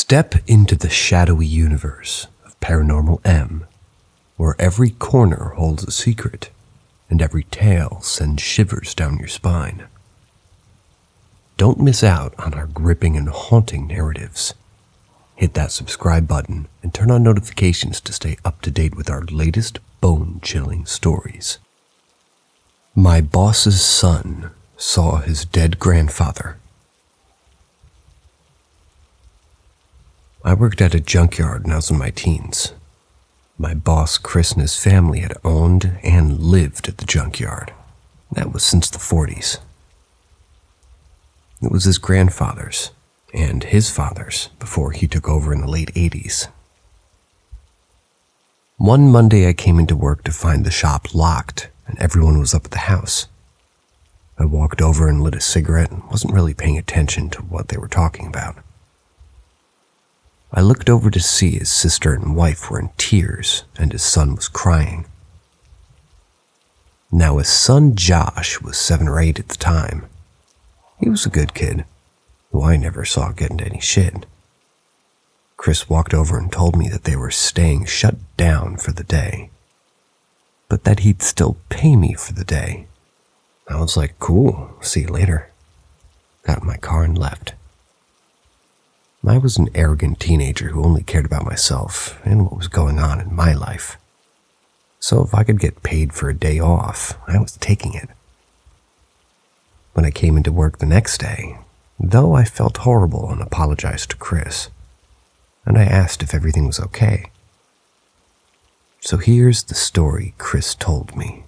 Step into the shadowy universe of Paranormal M, where every corner holds a secret and every tale sends shivers down your spine. Don't miss out on our gripping and haunting narratives. Hit that subscribe button and turn on notifications to stay up to date with our latest bone-chilling stories. My boss's son saw his dead grandfather. I worked at a junkyard when I was in my teens. My boss, Chris, and his family had owned and lived at the junkyard. That was since the 40s. It was his grandfather's and his father's before he took over in the late 80s. One Monday I came into work to find the shop locked and everyone was up at the house. I walked over and lit a cigarette and wasn't really paying attention to what they were talking about. I looked over to see his sister and wife were in tears and his son was crying. Now his son Josh was 7 or 8 at the time. He was a good kid, who I never saw get into any shit. Chris walked over and told me that they were staying shut down for the day, but that he'd still pay me for the day. I was like, cool, see you later. Got in my car and left. I was an arrogant teenager who only cared about myself and what was going on in my life. So if I could get paid for a day off, I was taking it. When I came into work the next day, though I felt horrible and apologized to Chris, and I asked if everything was okay. So here's the story Chris told me.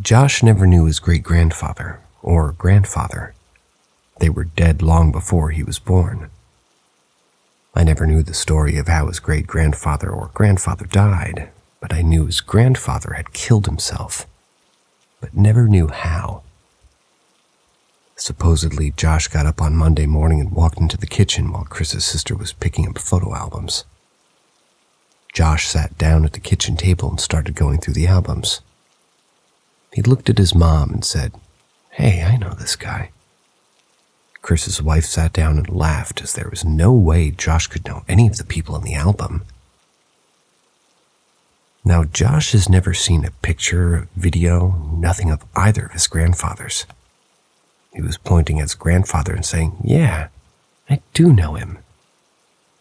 Josh never knew his great-grandfather or grandfather. They were dead long before he was born. I never knew the story of how his great-grandfather or grandfather died, but I knew his grandfather had killed himself, but never knew how. Supposedly, Josh got up on Monday morning and walked into the kitchen while Chris's sister was picking up photo albums. Josh sat down at the kitchen table and started going through the albums. He looked at his mom and said, "Hey, I know this guy." Chris's wife sat down and laughed as there was no way Josh could know any of the people in the album. Now, Josh has never seen a picture, video, nothing of either of his grandfathers. He was pointing at his grandfather and saying, "Yeah, I do know him."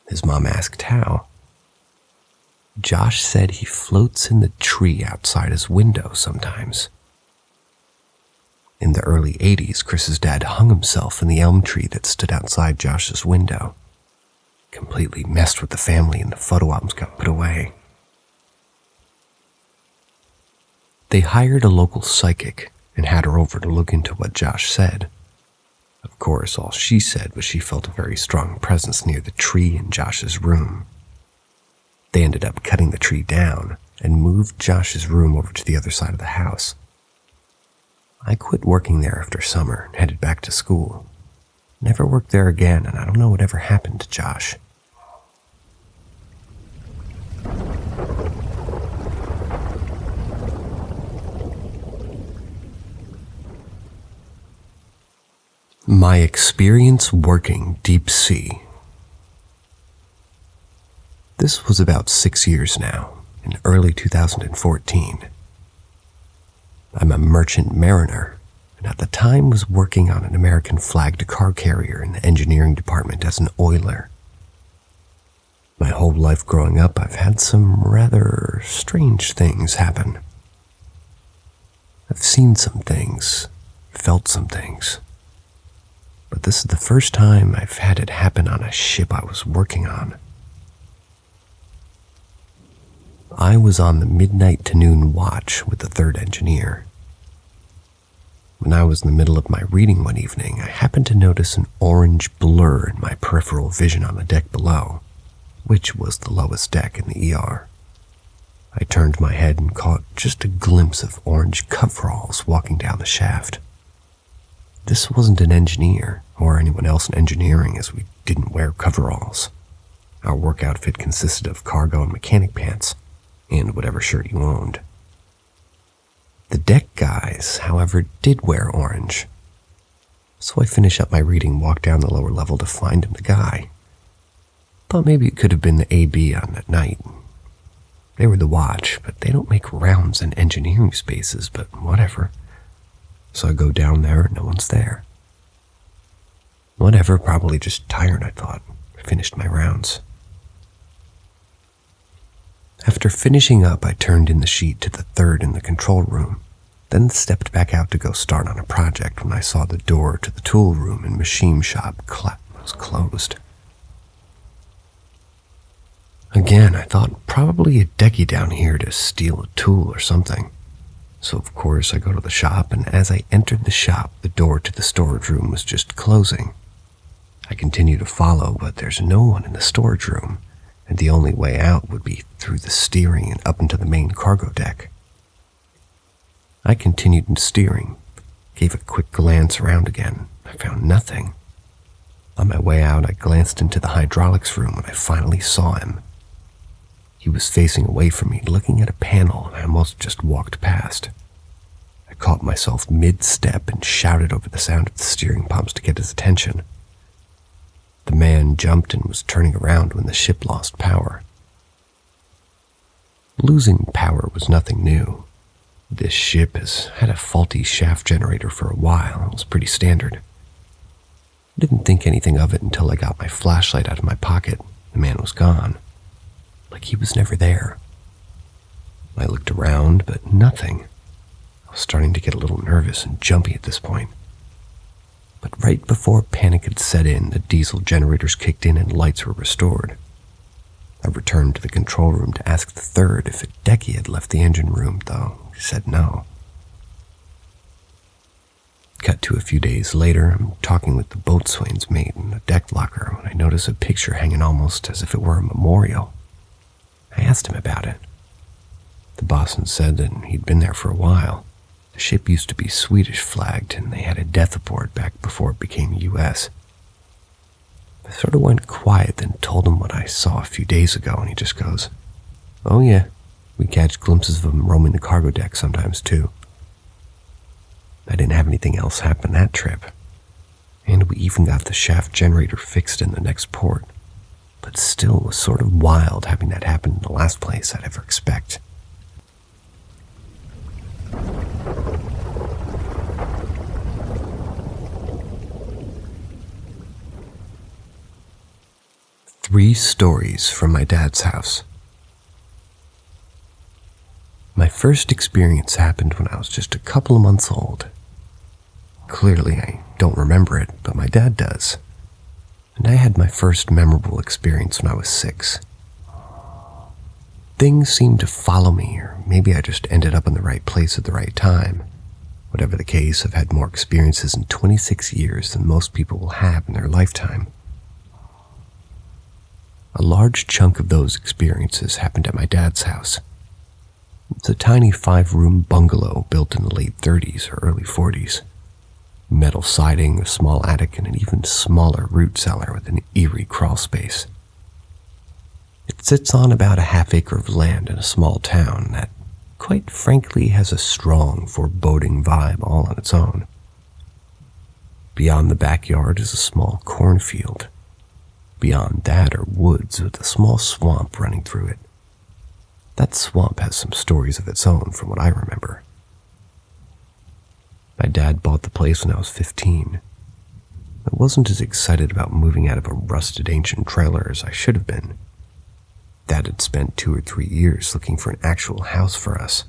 His mom asked how. Josh said he floats in the tree outside his window sometimes. In the early 80s, Chris's dad hung himself in the elm tree that stood outside Josh's window. Completely messed with the family and the photo albums got put away. They hired a local psychic and had her over to look into what Josh said. Of course, all she said was she felt a very strong presence near the tree in Josh's room. They ended up cutting the tree down and moved Josh's room over to the other side of the house. I quit working there after summer and headed back to school. Never worked there again, and I don't know what ever happened to Josh. My experience working deep sea. This was about 6 years now, in early 2014. I'm a merchant mariner, and at the time was working on an American-flagged car carrier in the engineering department as an oiler. My whole life growing up, I've had some rather strange things happen. I've seen some things, felt some things, but this is the first time I've had it happen on a ship I was working on. I was on the midnight to noon watch with the 3rd engineer. When I was in the middle of my reading one evening, I happened to notice an orange blur in my peripheral vision on the deck below, which was the lowest deck in the ER. I turned my head and caught just a glimpse of orange coveralls walking down the shaft. This wasn't an engineer or anyone else in engineering, as we didn't wear coveralls. Our work outfit consisted of cargo and mechanic pants, and whatever shirt you owned. The deck guys, however, did wear orange. So I finish up my reading and walk down the lower level to find him, the guy. Thought maybe it could have been the AB on that night. They were the watch, but they don't make rounds in engineering spaces, but whatever. So I go down there and no one's there. Whatever, probably just tired, I thought. I finished my rounds. After finishing up, I turned in the sheet to the third in the control room, then stepped back out to go start on a project when I saw the door to the tool room and machine shop was closed. Again, I thought probably a decky down here to steal a tool or something. So of course I go to the shop, and as I entered the shop, the door to the storage room was just closing. I continue to follow, but there's no one in the storage room, and the only way out would be through the steering and up into the main cargo deck. I continued in steering, gave a quick glance around again. I found nothing. On my way out, I glanced into the hydraulics room and I finally saw him. He was facing away from me, looking at a panel, and I almost just walked past. I caught myself mid-step and shouted over the sound of the steering pumps to get his attention. The man jumped and was turning around when the ship lost power. Losing power was nothing new. This ship has had a faulty shaft generator for a while. It was pretty standard. I didn't think anything of it until I got my flashlight out of my pocket. The man was gone. Like he was never there. I looked around, but nothing. I was starting to get a little nervous and jumpy at this point. But right before panic had set in, the diesel generators kicked in and lights were restored. I returned to the control room to ask the third if Hideki had left the engine room, though he said no. Cut to a few days later, I'm talking with the boatswain's mate in the deck locker when I notice a picture hanging almost as if it were a memorial. I asked him about it. The bosun said that he'd been there for a while. The ship used to be Swedish flagged, and they had a death aboard back before it became U.S. I sort of went quiet, then told him what I saw a few days ago, and he just goes, "Oh yeah, we catch glimpses of them roaming the cargo deck sometimes too." I didn't have anything else happen that trip, and we even got the shaft generator fixed in the next port, but still it was sort of wild having that happen in the last place I'd ever expect. Three stories from my dad's house. My first experience happened when I was just a couple of months old. Clearly, I don't remember it, but my dad does. And I had my first memorable experience when I was 6. Things seemed to follow me, or maybe I just ended up in the right place at the right time. Whatever the case, I've had more experiences in 26 years than most people will have in their lifetime. A large chunk of those experiences happened at my dad's house. It's a tiny 5-room bungalow built in the late 30s or early 40s. Metal siding, a small attic, and an even smaller root cellar with an eerie crawl space. It sits on about a half-acre of land in a small town that, quite frankly, has a strong, foreboding vibe all on its own. Beyond the backyard is a small cornfield. Beyond that are woods with a small swamp running through it. That swamp has some stories of its own from what I remember. My dad bought the place when I was 15. I wasn't as excited about moving out of a rusted ancient trailer as I should have been. Dad had spent 2 or 3 years looking for an actual house for us.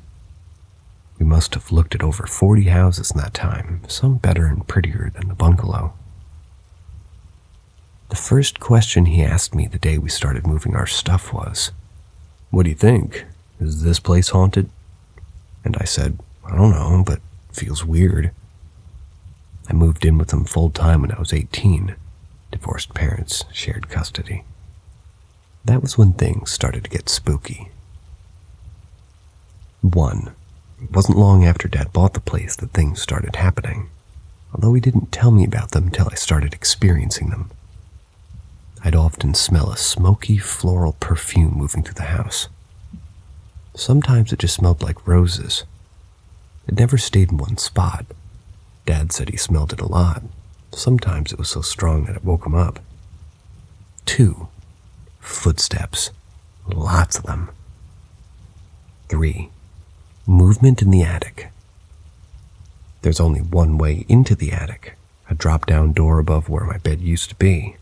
We must have looked at over 40 houses in that time, some better and prettier than the bungalow. The first question he asked me the day we started moving our stuff was, "What do you think? Is this place haunted?" And I said, "I don't know, but it feels weird." I moved in with him full-time when I was 18. Divorced parents, shared custody. That was when things started to get spooky. 1. It wasn't long after Dad bought the place that things started happening, although he didn't tell me about them until I started experiencing them. I'd often smell a smoky floral perfume moving through the house. Sometimes it just smelled like roses. It never stayed in one spot. Dad said he smelled it a lot. Sometimes it was so strong that it woke him up. 2. Footsteps. Lots of them. 3. Movement in the attic. There's only one way into the attic, a drop-down door above where my bed used to be.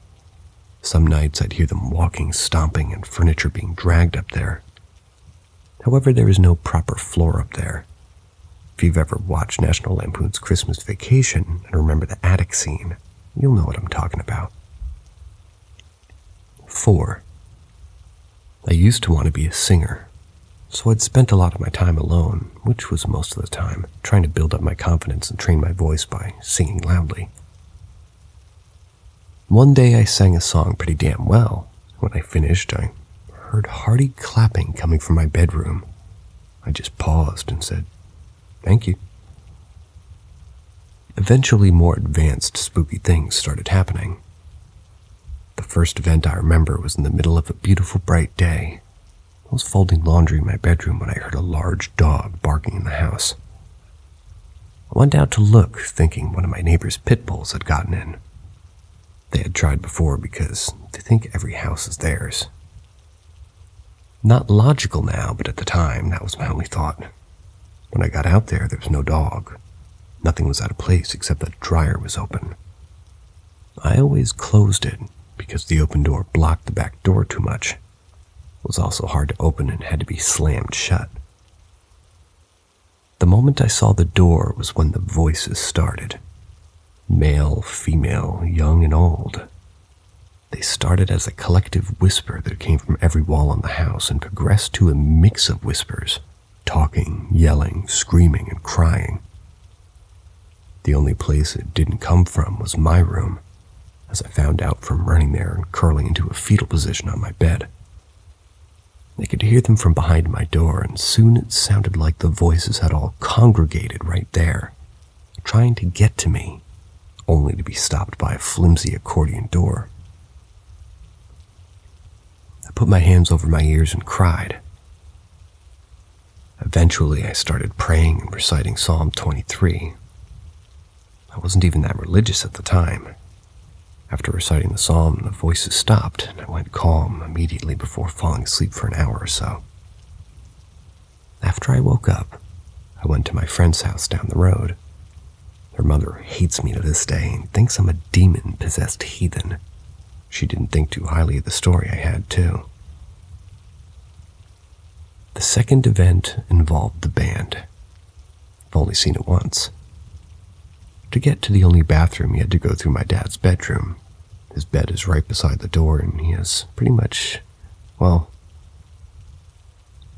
Some nights I'd hear them walking, stomping, and furniture being dragged up there. However, there is no proper floor up there. If you've ever watched National Lampoon's Christmas Vacation and remember the attic scene, you'll know what I'm talking about. 4. I used to want to be a singer, so I'd spent a lot of my time alone, which was most of the time, trying to build up my confidence and train my voice by singing loudly. One day I sang a song pretty damn well. When I finished, I heard hearty clapping coming from my bedroom. I just paused and said, "Thank you." Eventually, more advanced spooky things started happening. The first event I remember was in the middle of a beautiful bright day. I was folding laundry in my bedroom when I heard a large dog barking in the house. I went out to look, thinking one of my neighbor's pit bulls had gotten in. They had tried before because they think every house is theirs. Not logical now, but at the time, that was my only thought. When I got out there was no dog. Nothing was out of place except that the dryer was open. I always closed it because the open door blocked the back door too much. It was also hard to open and had to be slammed shut. The moment I saw the door was when the voices started. Male, female, young and old. They started as a collective whisper that came from every wall in the house and progressed to a mix of whispers, talking, yelling, screaming, and crying. The only place it didn't come from was my room, as I found out from running there and curling into a fetal position on my bed. I could hear them from behind my door, and soon it sounded like the voices had all congregated right there, trying to get to me, only to be stopped by a flimsy accordion door. I put my hands over my ears and cried. Eventually, I started praying and reciting Psalm 23. I wasn't even that religious at the time. After reciting the psalm, the voices stopped, and I went calm immediately before falling asleep for an hour or so. After I woke up, I went to my friend's house down the road. Her mother hates me to this day and thinks I'm a demon-possessed heathen. She didn't think too highly of the story I had, too. The second event involved the band. I've only seen it once. To get to the only bathroom, you had to go through my dad's bedroom. His bed is right beside the door, and he has pretty much, well,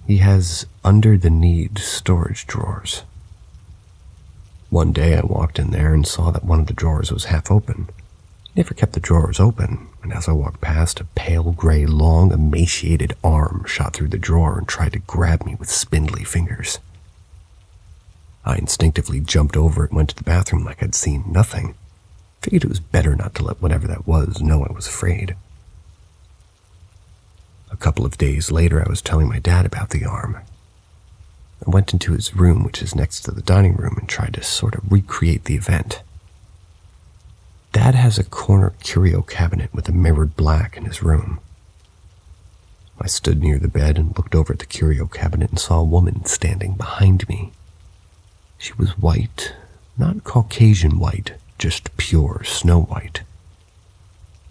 he has under-the-need storage drawers. One day I walked in there and saw that one of the drawers was half open. He never kept the drawers open, and as I walked past, a pale gray, long, emaciated arm shot through the drawer and tried to grab me with spindly fingers. I instinctively jumped over it and went to the bathroom like I'd seen nothing. Figured it was better not to let whatever that was know I was afraid. A couple of days later, I was telling my dad about the arm. I went into his room, which is next to the dining room, and tried to sort of recreate the event. Dad has a corner curio cabinet with a mirrored black in his room. I stood near the bed and looked over at the curio cabinet and saw a woman standing behind me. She was white, not Caucasian white, just pure snow white.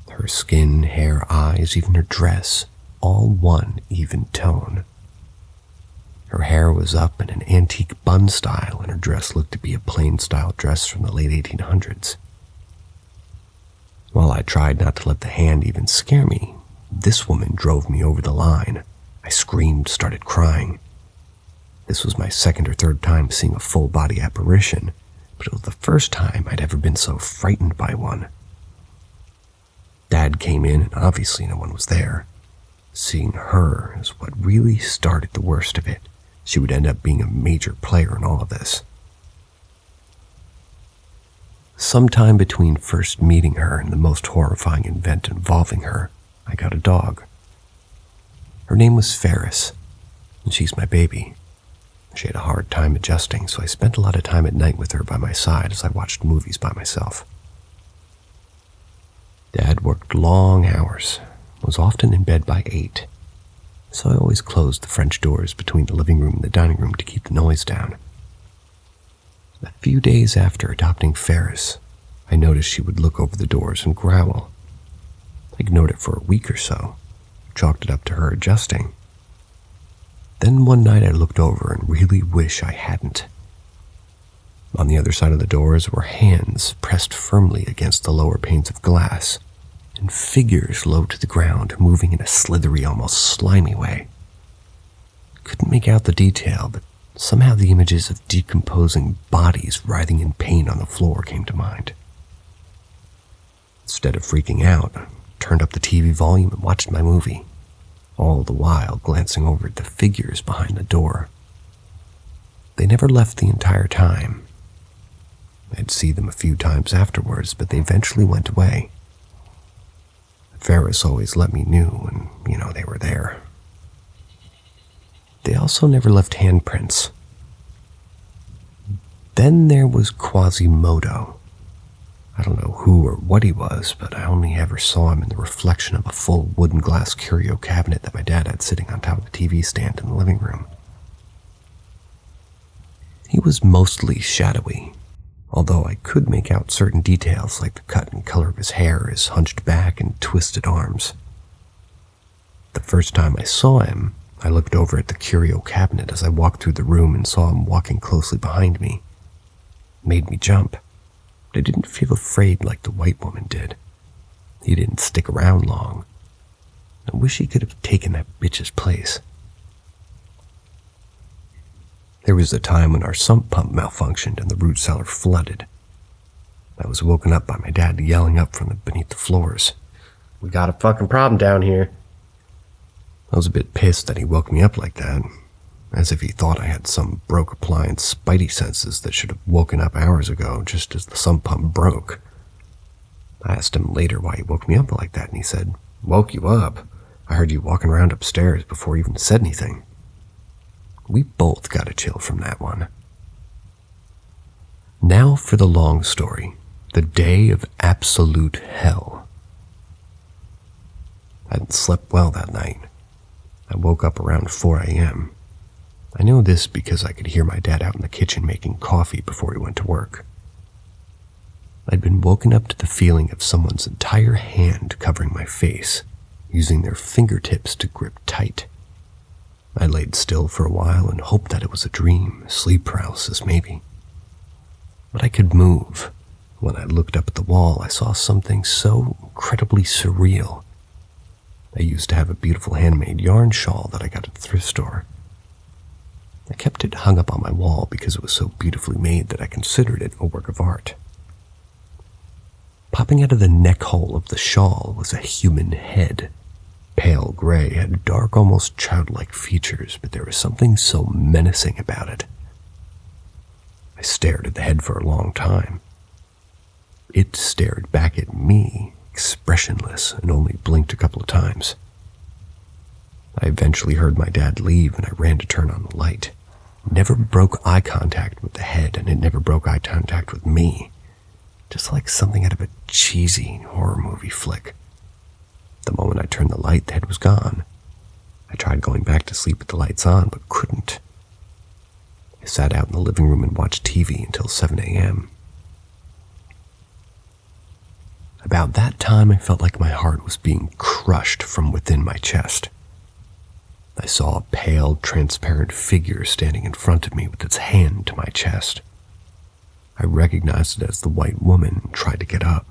Her skin, hair, eyes, even her dress, all one even tone. Her hair was up in an antique bun style, and her dress looked to be a plain-style dress from the late 1800s. While I tried not to let the hand even scare me, this woman drove me over the line. I screamed, started crying. This was my second or third time seeing a full-body apparition, but it was the first time I'd ever been so frightened by one. Dad came in, and obviously no one was there. Seeing her is what really started the worst of it. She would end up being a major player in all of this. Sometime between first meeting her and the most horrifying event involving her, I got a dog. Her name was Ferris, and she's my baby. She had a hard time adjusting, so I spent a lot of time at night with her by my side as I watched movies by myself. Dad worked long hours, was often in bed by 8, so I always closed the French doors between the living room and the dining room to keep the noise down. A few days after adopting Ferris, I noticed she would look over the doors and growl. I ignored it for a week or so, chalked it up to her adjusting. Then one night I looked over and really wish I hadn't. On the other side of the doors were hands pressed firmly against the lower panes of glass, and figures low to the ground, moving in a slithery, almost slimy way. Couldn't make out the detail, but somehow the images of decomposing bodies writhing in pain on the floor came to mind. Instead of freaking out, I turned up the TV volume and watched my movie, all the while glancing over at the figures behind the door. They never left the entire time. I'd see them a few times afterwards, but they eventually went away. Ferris always let me know, and, they were there. They also never left handprints. Then there was Quasimodo. I don't know who or what he was, but I only ever saw him in the reflection of a full wooden glass curio cabinet that my dad had sitting on top of the TV stand in the living room. He was mostly shadowy, although I could make out certain details like the cut and color of his hair, his hunched back, and twisted arms. The first time I saw him, I looked over at the curio cabinet as I walked through the room and saw him walking closely behind me. It made me jump, but I didn't feel afraid like the white woman did. He didn't stick around long. I wish he could have taken that bitch's place. There was a time when our sump pump malfunctioned and the root cellar flooded. I was woken up by my dad yelling up from beneath the floors. "We got a fucking problem down here." I was a bit pissed that he woke me up like that, as if he thought I had some broke appliance spidey senses that should have woken up hours ago just as the sump pump broke. I asked him later why he woke me up like that, and he said, "Woke you up? I heard you walking around upstairs before you even said anything." We both got a chill from that one. Now for the long story, the day of absolute hell. I hadn't slept well that night. I woke up around 4 a.m. I know this because I could hear my dad out in the kitchen making coffee before he went to work. I'd been woken up to the feeling of someone's entire hand covering my face, using their fingertips to grip tight. I laid still for a while and hoped that it was a dream, sleep paralysis maybe. But I could move. When I looked up at the wall, I saw something so incredibly surreal. I used to have a beautiful handmade yarn shawl that I got at the thrift store. I kept it hung up on my wall because it was so beautifully made that I considered it a work of art. Popping out of the neck hole of the shawl was a human head. Pale gray, had dark, almost childlike features, but there was something so menacing about it. I stared at the head for a long time. It stared back at me, expressionless, and only blinked a couple of times. I eventually heard my dad leave, and I ran to turn on the light. It never broke eye contact with the head, and it never broke eye contact with me. Just like something out of a cheesy horror movie flick. The moment I turned the light, the head was gone. I tried going back to sleep with the lights on, but couldn't. I sat out in the living room and watched TV until 7 a.m. About that time, I felt like my heart was being crushed from within my chest. I saw a pale, transparent figure standing in front of me with its hand to my chest. I recognized it as the white woman and tried to get up.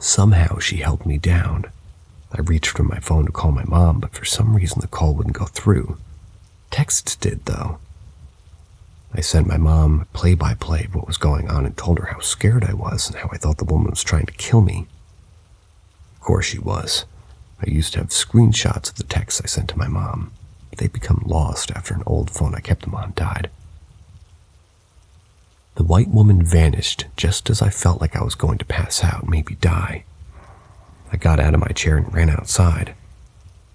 Somehow she held me down. I reached for my phone to call my mom, but for some reason the call wouldn't go through. Texts did, though. I sent my mom a play-by-play of what was going on and told her how scared I was and how I thought the woman was trying to kill me. Of course she was. I used to have screenshots of the texts I sent to my mom, but they'd become lost after an old phone I kept them on died. The white woman vanished just as I felt like I was going to pass out, maybe die. I got out of my chair and ran outside.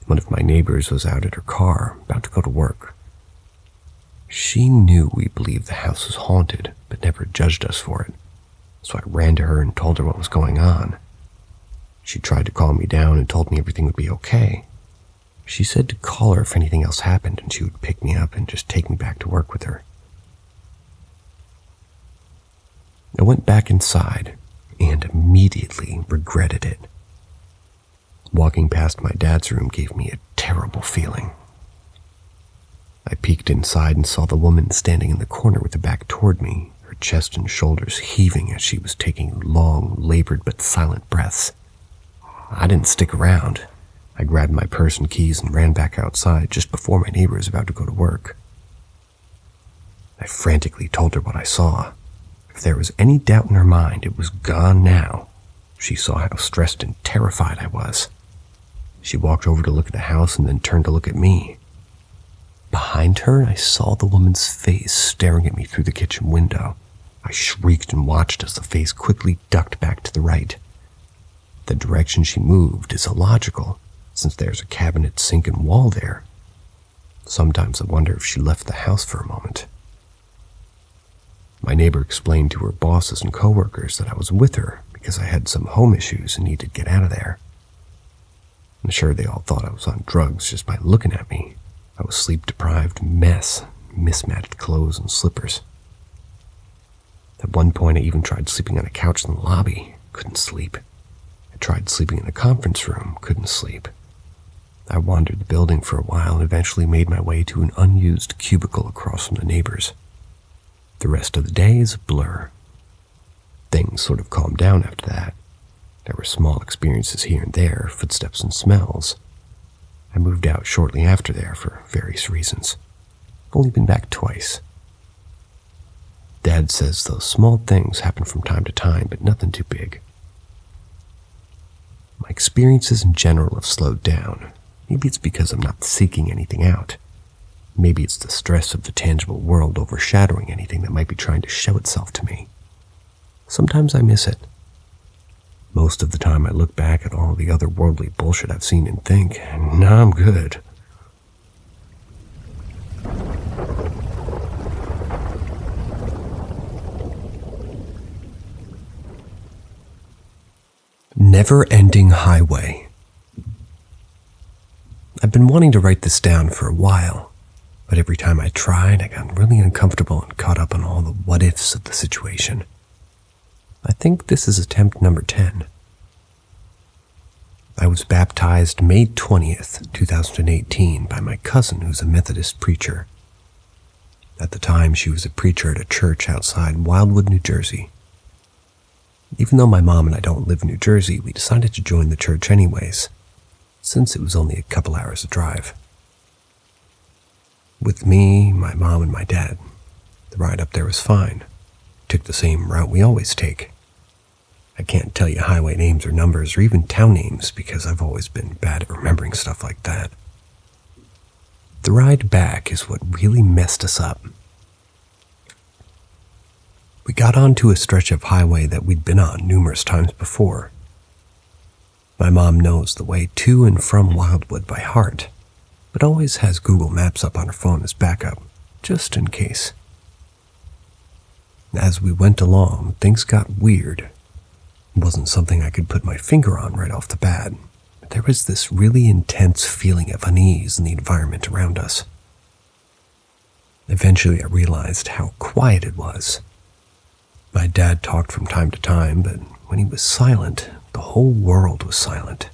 One of my neighbors was out at her car, about to go to work. She knew we believed the house was haunted, but never judged us for it, so I ran to her and told her what was going on. She tried to calm me down and told me everything would be okay. She said to call her if anything else happened and she would pick me up and just take me back to work with her. I went back inside and immediately regretted it. Walking past my dad's room gave me a terrible feeling. I peeked inside and saw the woman standing in the corner with her back toward me, her chest and shoulders heaving as she was taking long, labored but silent breaths. I didn't stick around. I grabbed my purse and keys and ran back outside just before my neighbor was about to go to work. I frantically told her what I saw. If there was any doubt in her mind, it was gone now. She saw how stressed and terrified I was. She walked over to look at the house and then turned to look at me. Behind her, I saw the woman's face staring at me through the kitchen window. I shrieked and watched as the face quickly ducked back to the right. The direction she moved is illogical, since there's a cabinet, sink, and wall there. Sometimes I wonder if she left the house for a moment. My neighbor explained to her bosses and coworkers that I was with her because I had some home issues and needed to get out of there. I'm sure they all thought I was on drugs just by looking at me. I was sleep-deprived mess, mismatched clothes and slippers. At one point, I even tried sleeping on a couch in the lobby. Couldn't sleep. I tried sleeping in a conference room. Couldn't sleep. I wandered the building for a while and eventually made my way to an unused cubicle across from the neighbors. The rest of the day is a blur. Things sort of calmed down after that. There were small experiences here and there, footsteps and smells. I moved out shortly after there for various reasons. I've only been back twice. Dad says those small things happen from time to time, but nothing too big. My experiences in general have slowed down. Maybe it's because I'm not seeking anything out. Maybe it's the stress of the tangible world overshadowing anything that might be trying to show itself to me. Sometimes I miss it. Most of the time I look back at all the otherworldly bullshit I've seen and think, nah, I'm good. Never-ending highway. I've been wanting to write this down for a while, but every time I tried, I got really uncomfortable and caught up on all the what-ifs of the situation. I think this is attempt number 10. I was baptized May 20th, 2018 by my cousin who's a Methodist preacher. At the time, she was a preacher at a church outside Wildwood, New Jersey. Even though my mom and I don't live in New Jersey, we decided to join the church anyways, since it was only a couple hours of drive. With me, my mom, and my dad, the ride up there was fine. Took the same route we always take. I can't tell you highway names or numbers or even town names because I've always been bad at remembering stuff like that. The ride back is what really messed us up. We got onto a stretch of highway that we'd been on numerous times before. My mom knows the way to and from Wildwood by heart, but always has Google Maps up on her phone as backup, just in case. As we went along, things got weird. It wasn't something I could put my finger on right off the bat, but there was this really intense feeling of unease in the environment around us. Eventually, I realized how quiet it was. My dad talked from time to time, but when he was silent, the whole world was silent.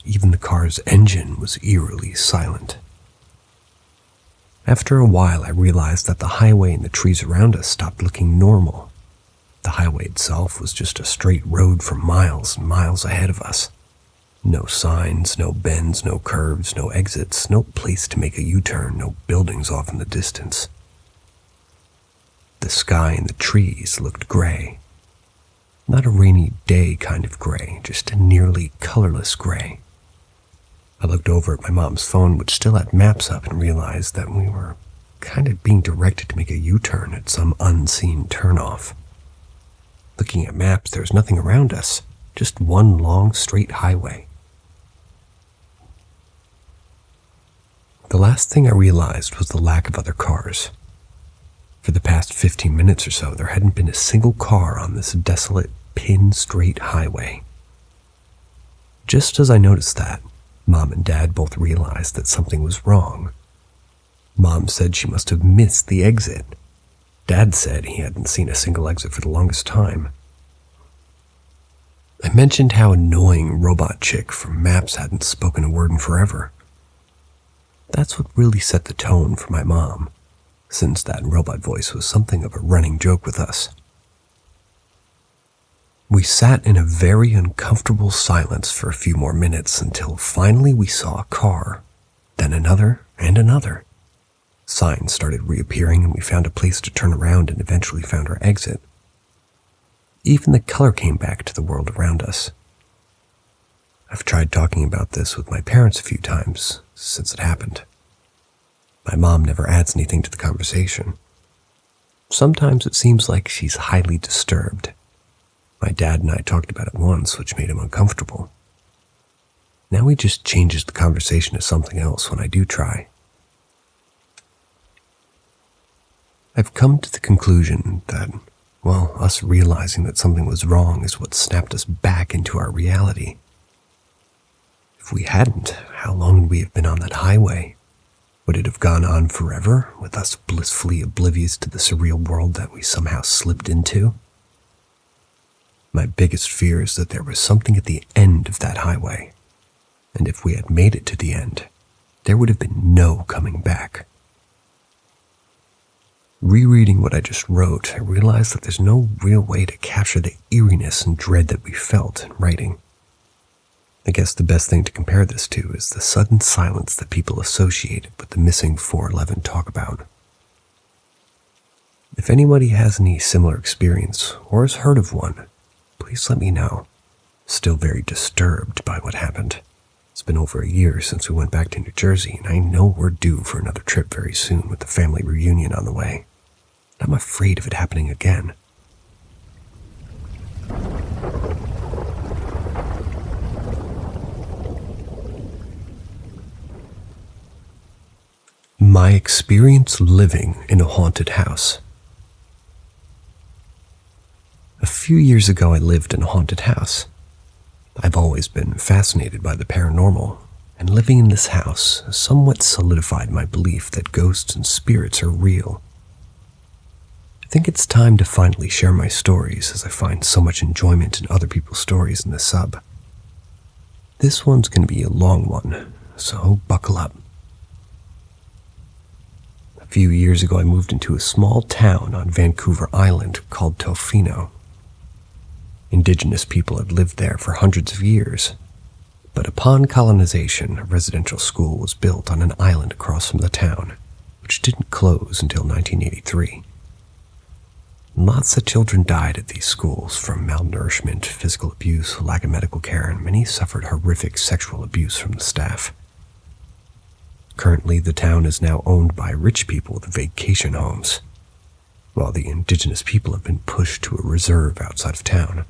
Even the car's engine was eerily silent. After a while, I realized that the highway and the trees around us stopped looking normal. The highway itself was just a straight road for miles and miles ahead of us. No signs, no bends, no curves, no exits, no place to make a U-turn, no buildings off in the distance. The sky and the trees looked gray. Not a rainy day kind of gray, just a nearly colorless gray. I looked over at my mom's phone, which still had maps up, and realized that we were kind of being directed to make a U-turn at some unseen turnoff. Looking at maps, there was nothing around us, just one long, straight highway. The last thing I realized was the lack of other cars. For the past 15 minutes or so, there hadn't been a single car on this desolate, pin-straight highway. Just as I noticed that, Mom and Dad both realized that something was wrong. Mom said she must have missed the exit. Dad said he hadn't seen a single exit for the longest time. I mentioned how annoying robot chick from Maps hadn't spoken a word in forever. That's what really set the tone for my mom, since that robot voice was something of a running joke with us. We sat in a very uncomfortable silence for a few more minutes until finally we saw a car, then another and another. Signs started reappearing and we found a place to turn around and eventually found our exit. Even the color came back to the world around us. I've tried talking about this with my parents a few times since it happened. My mom never adds anything to the conversation. Sometimes it seems like she's highly disturbed. My dad and I talked about it once, which made him uncomfortable. Now he just changes the conversation to something else when I do try. I've come to the conclusion that, well, us realizing that something was wrong is what snapped us back into our reality. If we hadn't, how long would we have been on that highway? Would it have gone on forever, with us blissfully oblivious to the surreal world that we somehow slipped into? My biggest fear is that there was something at the end of that highway, and if we had made it to the end, there would have been no coming back. Rereading what I just wrote, I realized that there's no real way to capture the eeriness and dread that we felt in writing. I guess the best thing to compare this to is the sudden silence that people associated with the missing 411 talk about. If anybody has any similar experience or has heard of one, please let me know. Still very disturbed by what happened. It's been over a year since we went back to New Jersey, and I know we're due for another trip very soon with the family reunion on the way. I'm afraid of it happening again. My experience living in a haunted house. A few years ago, I lived in a haunted house. I've always been fascinated by the paranormal, and living in this house somewhat solidified my belief that ghosts and spirits are real. I think it's time to finally share my stories, as I find so much enjoyment in other people's stories in the sub. This one's going to be a long one, so buckle up. A few years ago, I moved into a small town on Vancouver Island called Tofino. Indigenous people had lived there for hundreds of years, but upon colonization, a residential school was built on an island across from the town, which didn't close until 1983. Lots of children died at these schools from malnourishment, physical abuse, lack of medical care, and many suffered horrific sexual abuse from the staff. Currently, the town is now owned by rich people with vacation homes, while the indigenous people have been pushed to a reserve outside of town.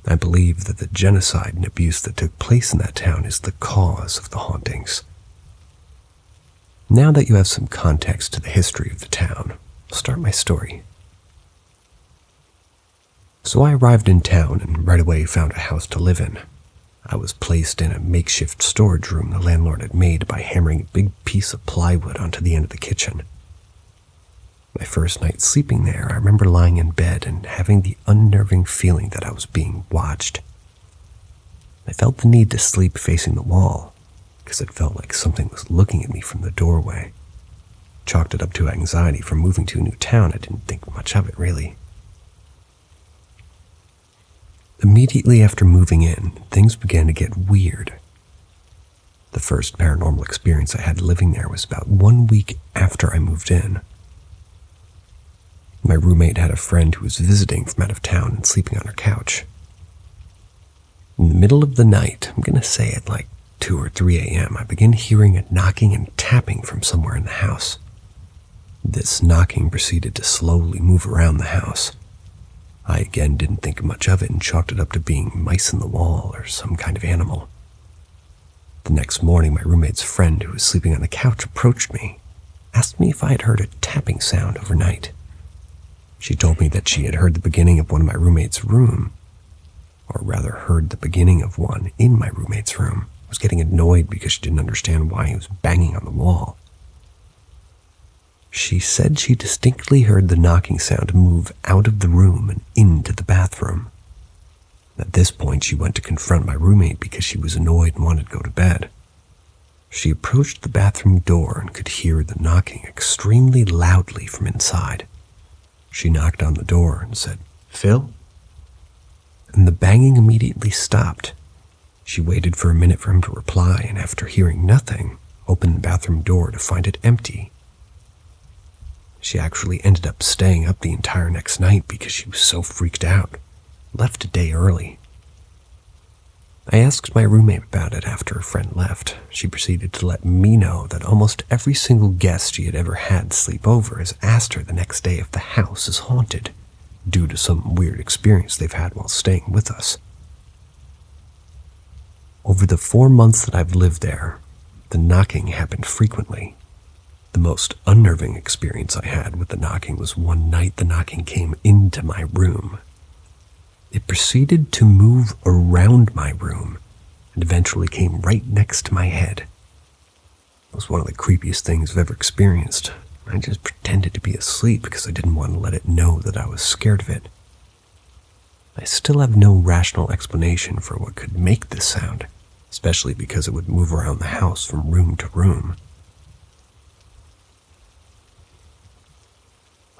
I believe that the genocide and abuse that took place in that town is the cause of the hauntings. Now that you have some context to the history of the town, I'll start my story. So I arrived in town and right away found a house to live in. I was placed in a makeshift storage room the landlord had made by hammering a big piece of plywood onto the end of the kitchen. My first night sleeping there, I remember lying in bed and having the unnerving feeling that I was being watched. I felt the need to sleep facing the wall, because it felt like something was looking at me from the doorway. Chalked it up to anxiety from moving to a new town. I didn't think much of it, really. Immediately after moving in, things began to get weird. The first paranormal experience I had living there was about 1 week after I moved in. My roommate had a friend who was visiting from out of town and sleeping on her couch. In the middle of the night, I'm going to say at like 2 or 3 a.m., I began hearing a knocking and tapping from somewhere in the house. This knocking proceeded to slowly move around the house. I again didn't think much of it and chalked it up to being mice in the wall or some kind of animal. The next morning, my roommate's friend who was sleeping on the couch approached me, asked me if I had heard a tapping sound overnight. She told me that she had heard the beginning of one of my roommate's room. or rather heard the beginning of one in my roommate's room. I was getting annoyed because she didn't understand why he was banging on the wall. She said she distinctly heard the knocking sound move out of the room and into the bathroom. At this point, she went to confront my roommate because she was annoyed and wanted to go to bed. She approached the bathroom door and could hear the knocking extremely loudly from inside. She knocked on the door and said, "Phil?" And the banging immediately stopped. She waited for a minute for him to reply, and after hearing nothing, opened the bathroom door to find it empty. She actually ended up staying up the entire next night because she was so freaked out. Left a day early. I asked my roommate about it after a friend left. She proceeded to let me know that almost every single guest she had ever had sleep over has asked her the next day if the house is haunted, due to some weird experience they've had while staying with us. Over the 4 months that I've lived there, the knocking happened frequently. The most unnerving experience I had with the knocking was one night the knocking came into my room. It proceeded to move around my room and eventually came right next to my head. It was one of the creepiest things I've ever experienced. I just pretended to be asleep because I didn't want to let it know that I was scared of it. I still have no rational explanation for what could make this sound, especially because it would move around the house from room to room.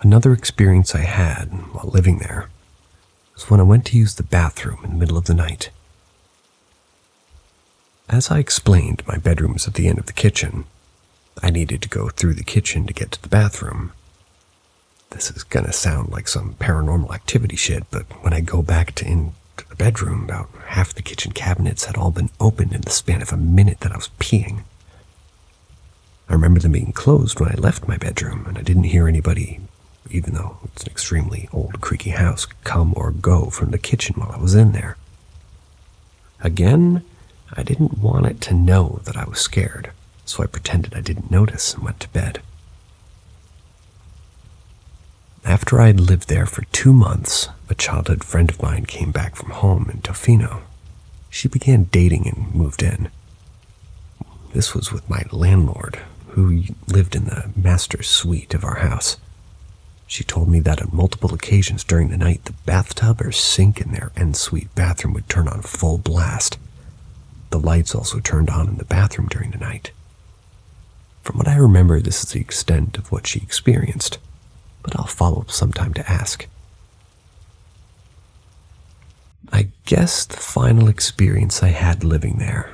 Another experience I had while living there was when I went to use the bathroom in the middle of the night. As I explained, my bedroom was at the end of the kitchen. I needed to go through the kitchen to get to the bathroom. This is gonna sound like some paranormal activity shit, but when I go back into the bedroom, about half the kitchen cabinets had all been opened in the span of a minute that I was peeing. I remember them being closed when I left my bedroom, and I didn't hear anybody, even though it's an extremely old, creaky house, come or go from the kitchen while I was in there. Again, I didn't want it to know that I was scared, so I pretended I didn't notice and went to bed. After I had lived there for 2 months, a childhood friend of mine came back from home in Tofino. She began dating and moved in. This was with my landlord, who lived in the master suite of our house. She told me that on multiple occasions during the night, the bathtub or sink in their en-suite bathroom would turn on full blast. The lights also turned on in the bathroom during the night. From what I remember, this is the extent of what she experienced, but I'll follow up sometime to ask. I guess the final experience I had living there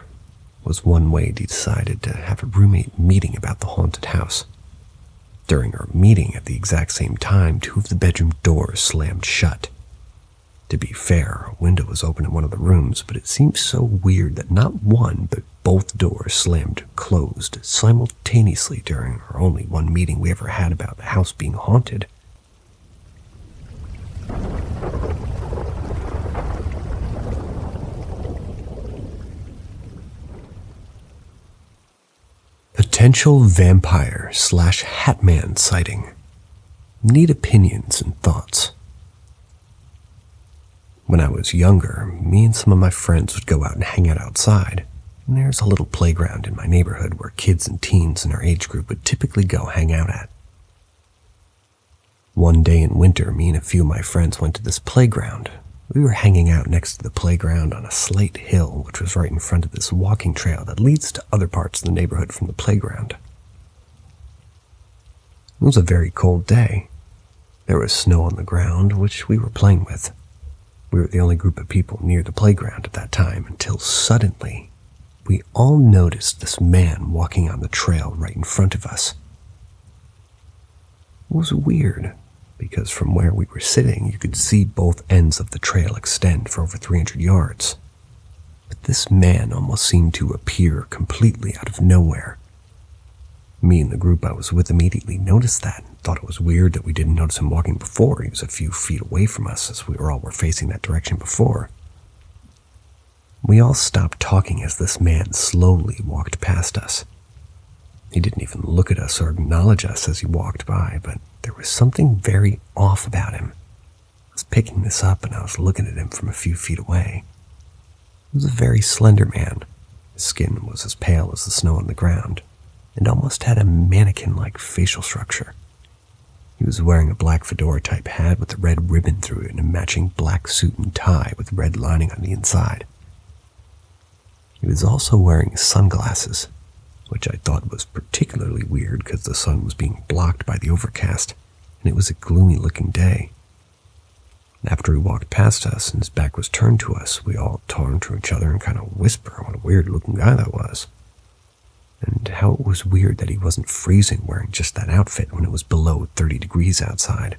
was one way he decided to have a roommate meeting about the haunted house. During our meeting at the exact same time, 2 of the bedroom doors slammed shut. To be fair, a window was open in one of the rooms, but it seemed so weird that not one, but both doors slammed closed simultaneously during our only one meeting we ever had about the house being haunted. Potential vampire/Hatman sighting. Need opinions and thoughts. When I was younger, me and some of my friends would go out and hang out outside. And there's a little playground in my neighborhood where kids and teens in our age group would typically go hang out at. One day in winter, me and a few of my friends went to this playground. We were hanging out next to the playground on a slight hill, which was right in front of this walking trail that leads to other parts of the neighborhood from the playground. It was a very cold day. There was snow on the ground, which we were playing with. We were the only group of people near the playground at that time, until suddenly, we all noticed this man walking on the trail right in front of us. It was weird, because from where we were sitting, you could see both ends of the trail extend for over 300 yards. But this man almost seemed to appear completely out of nowhere. Me and the group I was with immediately noticed that and thought it was weird that we didn't notice him walking before. He was a few feet away from us as we were facing that direction before. We all stopped talking as this man slowly walked past us. He didn't even look at us or acknowledge us as he walked by, but there was something very off about him. I was picking this up and I was looking at him from a few feet away. was a very slender man. His skin was as pale as the snow on the ground, and almost had a mannequin-like facial structure. He was wearing a black fedora-type hat with a red ribbon through it and a matching black suit and tie with red lining on the inside. He was also wearing sunglasses, which I thought was particularly weird because the sun was being blocked by the overcast, and it was a gloomy-looking day. After he walked past us and his back was turned to us, we all turned to each other and kind of whispered what a weird-looking guy that was. And how it was weird that he wasn't freezing wearing just that outfit when it was below 30 degrees outside.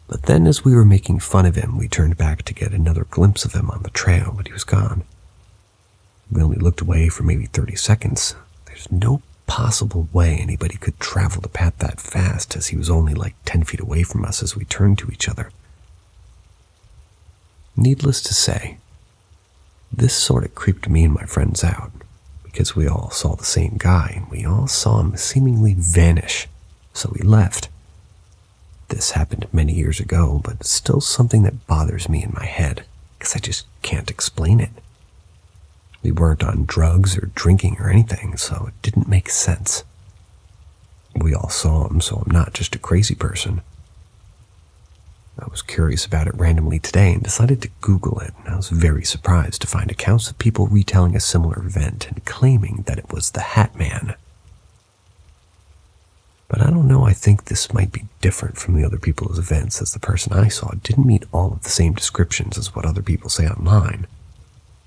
But then as we were making fun of him, we turned back to get another glimpse of him on the trail, but he was gone. We only looked away for maybe 30 seconds. There's no possible way anybody could travel the path that fast, as he was only like 10 feet away from us as we turned to each other. Needless to say, this sort of creeped me and my friends out, because we all saw the same guy, and we all saw him seemingly vanish, so we left. This happened many years ago, but it's still something that bothers me in my head, because I just can't explain it. We weren't on drugs or drinking or anything, so it didn't make sense. We all saw him, so I'm not just a crazy person. I was curious about it randomly today and decided to Google it, and I was very surprised to find accounts of people retelling a similar event and claiming that it was the Hat Man. But I don't know, I think this might be different from the other people's events, as the person I saw didn't meet all of the same descriptions as what other people say online.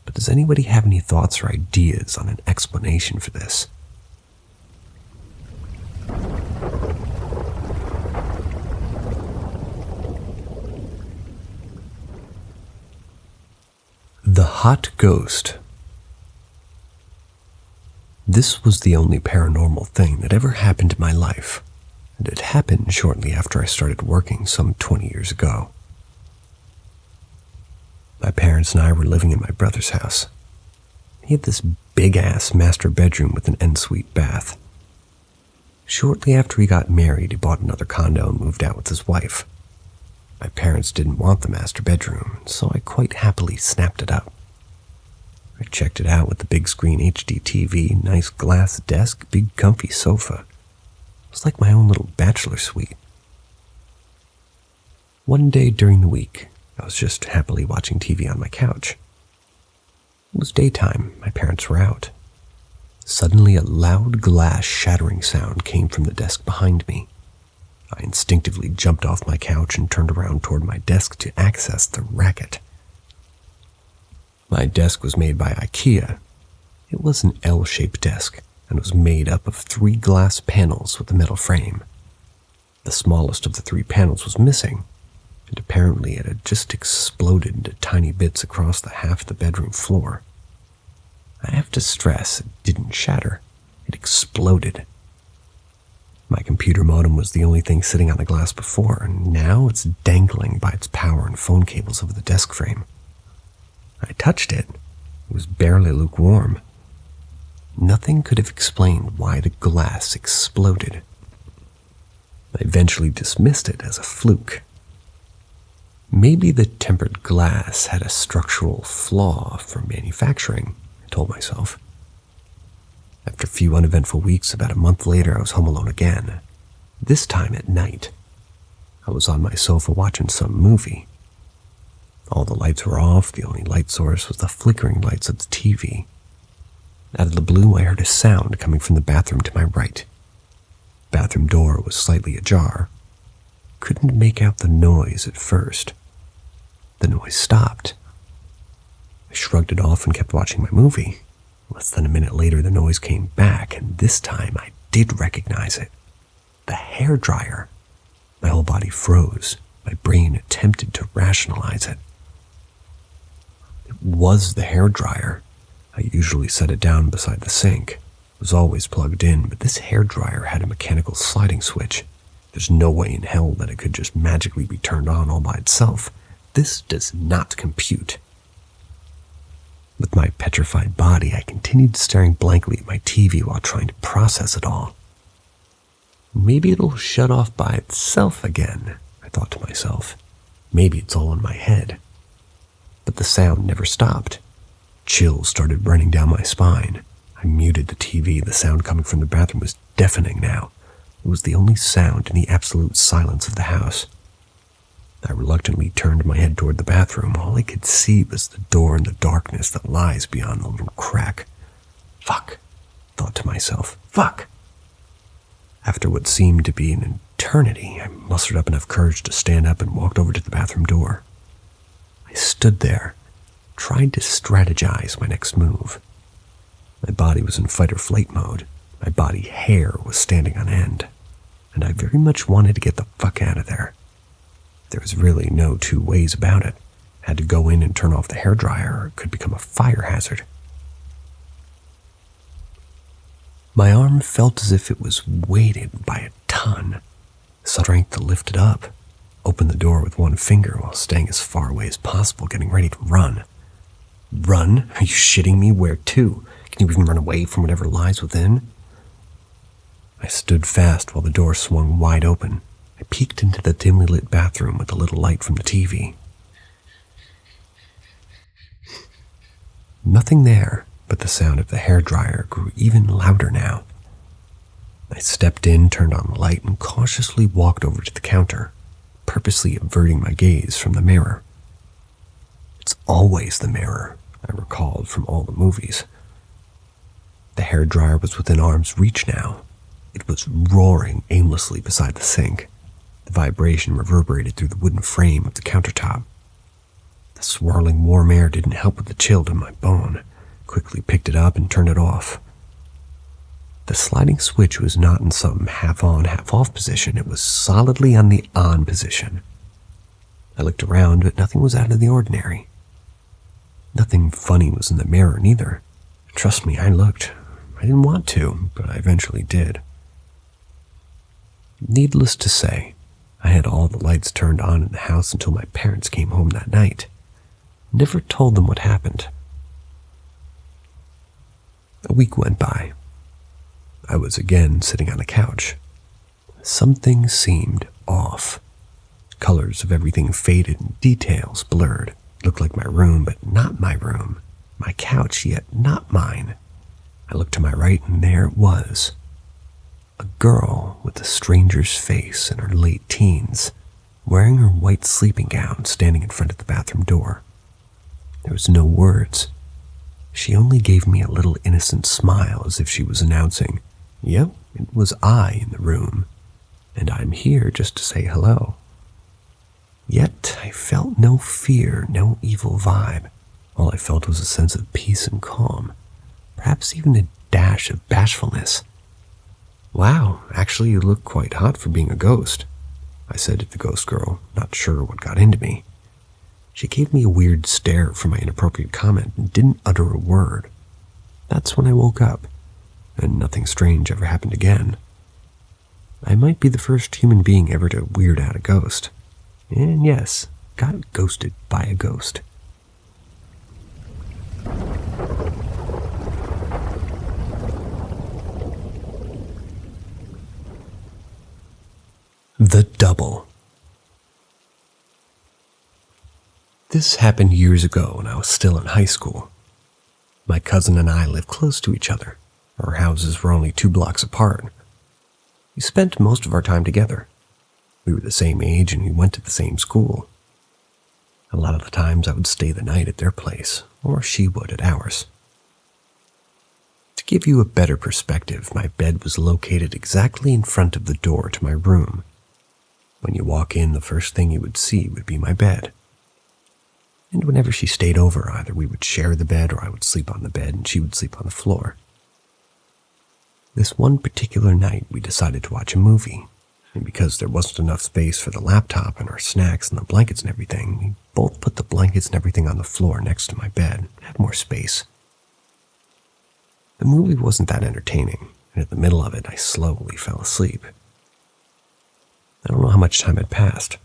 But does anybody have any thoughts or ideas on an explanation for this? The Hot Ghost. This was the only paranormal thing that ever happened in my life, and it happened shortly after I started working some 20 years ago. My parents and I were living in my brother's house. He had this big-ass master bedroom with an ensuite bath. Shortly after he got married, he bought another condo and moved out with his wife. My parents didn't want the master bedroom, so I quite happily snapped it up. I checked it out with the big screen HD TV, nice glass desk, big comfy sofa. It was like my own little bachelor suite. One day during the week, I was just happily watching TV on my couch. It was daytime, my parents were out. Suddenly a loud glass shattering sound came from the desk behind me. I instinctively jumped off my couch and turned around toward my desk to access the racket. My desk was made by IKEA. It was an L-shaped desk and was made up of 3 glass panels with a metal frame. The smallest of the 3 panels was missing, and apparently it had just exploded into tiny bits across the half of the bedroom floor. I have to stress, it didn't shatter. It exploded. My computer modem was the only thing sitting on the glass before, and now it's dangling by its power and phone cables over the desk frame. I touched it. It was barely lukewarm. Nothing could have explained why the glass exploded. I eventually dismissed it as a fluke. Maybe the tempered glass had a structural flaw from manufacturing, I told myself. After a few uneventful weeks, about a month later, I was home alone again. This time at night. I was on my sofa watching some movie. All the lights were off. The only light source was the flickering lights of the TV. Out of the blue, I heard a sound coming from the bathroom to my right. The bathroom door was slightly ajar. Couldn't make out the noise at first. The noise stopped. I shrugged it off and kept watching my movie. Less than a minute later, the noise came back, and this time I did recognize it. The hairdryer. My whole body froze. My brain attempted to rationalize it. It was the hairdryer. I usually set it down beside the sink. It was always plugged in, but this hairdryer had a mechanical sliding switch. There's no way in hell that it could just magically be turned on all by itself. This does not compute. With my petrified body, I continued staring blankly at my TV while trying to process it all. Maybe it'll shut off by itself again, I thought to myself. Maybe it's all in my head. but the sound never stopped. Chills started running down my spine. I muted the TV. The sound coming from the bathroom was deafening now. It was the only sound in the absolute silence of the house. I reluctantly turned my head toward the bathroom. All I could see was the door and the darkness that lies beyond the little crack. Fuck, thought to myself. Fuck. After what seemed to be an eternity, I mustered up enough courage to stand up and walked over to the bathroom door. I stood there, tried to strategize my next move. My body was in fight or flight mode. My body hair was standing on end, and I very much wanted to get the fuck out of there. There was really no two ways about it. I had to go in and turn off the hairdryer, or it could become a fire hazard. My arm felt as if it was weighted by a ton. Strength to lift it up, open the door with one finger while staying as far away as possible, getting ready to run. Run? Are you shitting me? Where to? Can you even run away from whatever lies within? I stood fast while the door swung wide open. I peeked into the dimly lit bathroom with the little light from the TV. Nothing there, but the sound of the hairdryer grew even louder now. I stepped in, turned on the light, and cautiously walked over to the counter, purposely averting my gaze from the mirror. It's always the mirror, I recalled from all the movies. The hairdryer was within arm's reach now. It was roaring aimlessly beside the sink. The vibration reverberated through the wooden frame of the countertop. The swirling warm air didn't help with the chill to my bone. Quickly picked it up and turned it off. The sliding switch was not in some half-on, half-off position. It was solidly on the on position. I looked around, but nothing was out of the ordinary. Nothing funny was in the mirror, neither. Trust me, I looked. I didn't want to, but I eventually did. Needless to say, I had all the lights turned on in the house until my parents came home that night. Never told them what happened. A week went by. I was again sitting on a couch. Something seemed off. Colors of everything faded and details blurred. Looked like my room, but not my room. My couch, yet not mine. I looked to my right, and there it was. A girl with a stranger's face in her late teens, wearing her white sleeping gown, standing in front of the bathroom door. There was no words. She only gave me a little innocent smile as if she was announcing, "Yep, it was I in the room, and I'm here just to say hello." Yet I felt no fear, no evil vibe. All I felt was a sense of peace and calm, perhaps even a dash of bashfulness. "Wow, actually you look quite hot for being a ghost," I said to the ghost girl, not sure what got into me. She gave me a weird stare for my inappropriate comment and didn't utter a word. That's when I woke up, and nothing strange ever happened again. I might be the first human being ever to weird out a ghost. And yes, got ghosted by a ghost. The Double. This happened years ago when I was still in high school. My cousin and I lived close to each other. Our houses were only 2 blocks apart. We spent most of our time together. We were the same age and we went to the same school. A lot of the times I would stay the night at their place, or she would at ours. To give you a better perspective, my bed was located exactly in front of the door to my room. When you walk in, the first thing you would see would be my bed. And whenever she stayed over, either we would share the bed or I would sleep on the bed and she would sleep on the floor. This one particular night, we decided to watch a movie. And because there wasn't enough space for the laptop and our snacks and the blankets and everything, we both put the blankets and everything on the floor next to my bed. It had more space. The movie wasn't that entertaining, and at the middle of it, I slowly fell asleep. I don't know how much time had passed,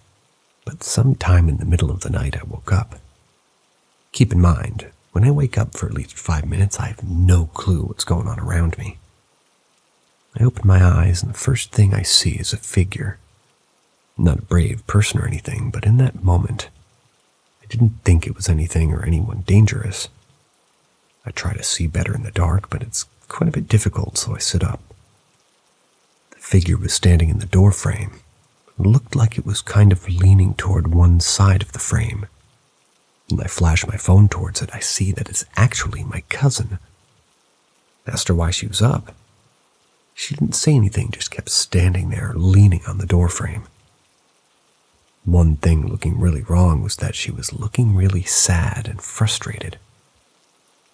but sometime in the middle of the night, I woke up. Keep in mind, when I wake up for at least 5 minutes, I have no clue what's going on around me. I open my eyes, and the first thing I see is a figure. Not a brave person or anything, but in that moment, I didn't think it was anything or anyone dangerous. I try to see better in the dark, but it's quite a bit difficult, so I sit up. The figure was standing in the door frame. It looked like it was kind of leaning toward one side of the frame. When I flash my phone towards it, I see that it's actually my cousin. I asked her why she was up. She didn't say anything, just kept standing there, leaning on the door frame. One thing looking really wrong was that she was looking really sad and frustrated.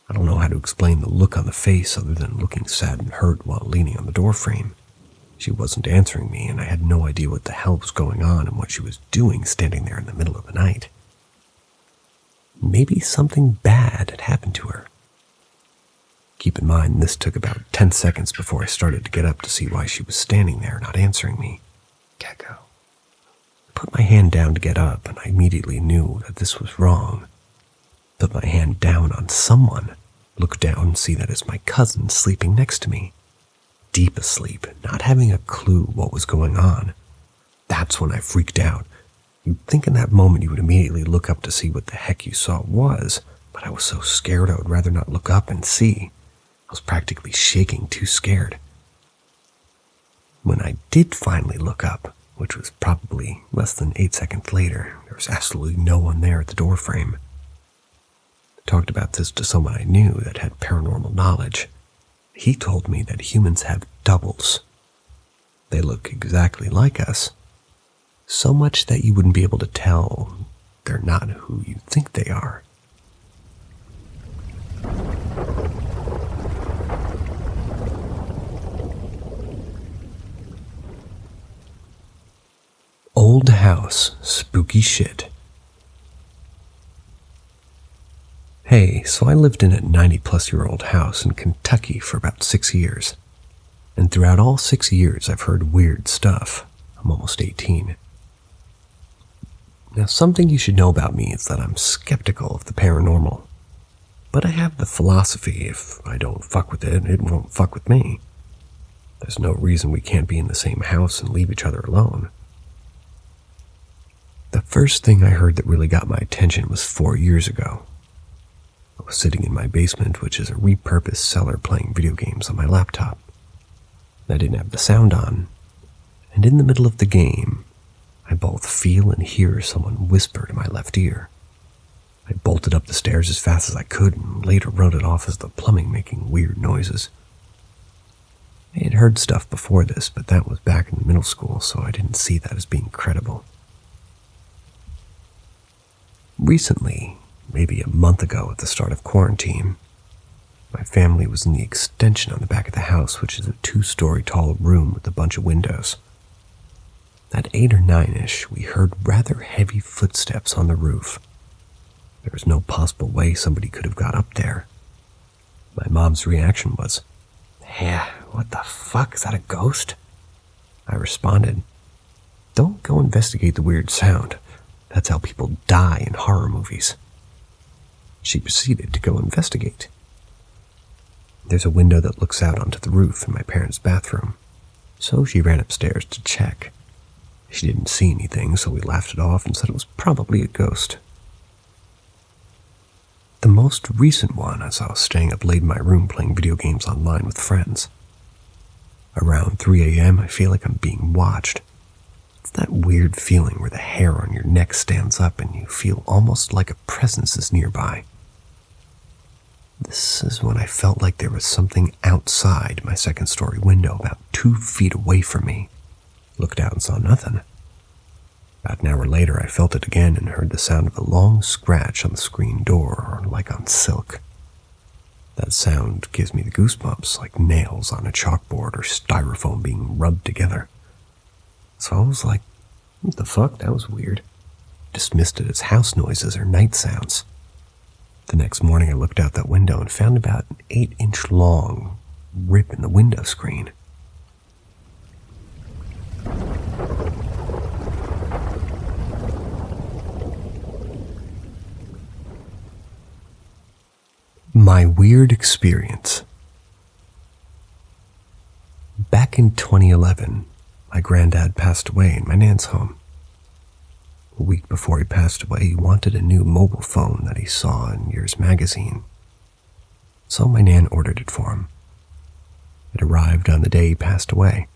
I don't know how to explain the look on the face other than looking sad and hurt while leaning on the door frame. She wasn't answering me, and I had no idea what the hell was going on and what she was doing standing there in the middle of the night. Maybe something bad had happened to her. Keep in mind, this took about 10 seconds before I started to get up to see why she was standing there not answering me. Gecko. I put my hand down to get up, and I immediately knew that this was wrong. Put my hand down on someone, look down and see that it's my cousin sleeping next to me. Deep asleep, not having a clue what was going on. That's when I freaked out. You'd think in that moment you would immediately look up to see what the heck you saw was, but I was so scared I would rather not look up and see. I was practically shaking, too scared. When I did finally look up, which was probably less than 8 seconds later, there was absolutely no one there at the door frame. I talked about this to someone I knew that had paranormal knowledge. He told me that humans have doubles. They look exactly like us, so much that you wouldn't be able to tell they're not who you think they are. Old house, spooky shit. Hey, so I lived in a 90-plus-year-old house in Kentucky for about 6 years. And throughout all 6 years, I've heard weird stuff. I'm almost 18. Now, something you should know about me is that I'm skeptical of the paranormal. But I have the philosophy, if I don't fuck with it, it won't fuck with me. There's no reason we can't be in the same house and leave each other alone. The first thing I heard that really got my attention was 4 years ago. I was sitting in my basement, which is a repurposed cellar, playing video games on my laptop. I didn't have the sound on, and in the middle of the game, I both feel and hear someone whisper to my left ear. I bolted up the stairs as fast as I could and later wrote it off as the plumbing making weird noises. I had heard stuff before this, but that was back in middle school, so I didn't see that as being credible. Recently, maybe a month ago at the start of quarantine, my family was in the extension on the back of the house, which is a 2-story tall room with a bunch of windows. At 8 or 9-ish, we heard rather heavy footsteps on the roof. There was no possible way somebody could have got up there. My mom's reaction was, "Yeah, what the fuck, is that a ghost?" I responded, "Don't go investigate the weird sound. That's how people die in horror movies." She proceeded to go investigate. There's a window that looks out onto the roof in my parents' bathroom, so she ran upstairs to check. She didn't see anything, so we laughed it off and said it was probably a ghost. The most recent one, as I was staying up late in my room playing video games online with friends. Around 3 a.m., I feel like I'm being watched. It's that weird feeling where the hair on your neck stands up and you feel almost like a presence is nearby. This is when I felt like there was something outside my second-story window about 2 feet away from me. Looked out and saw nothing. About an hour later, I felt it again and heard the sound of a long scratch on the screen door, like on silk. That sound gives me the goosebumps, like nails on a chalkboard or styrofoam being rubbed together. So I was like, what the fuck, that was weird. Dismissed it as house noises or night sounds. The next morning I looked out that window and found about an 8-inch long rip in the window screen. My weird experience. Back in 2011, my granddad passed away in my nan's home. A week before he passed away, he wanted a new mobile phone that he saw in Years magazine. So my Nan ordered it for him. It arrived on the day he passed away.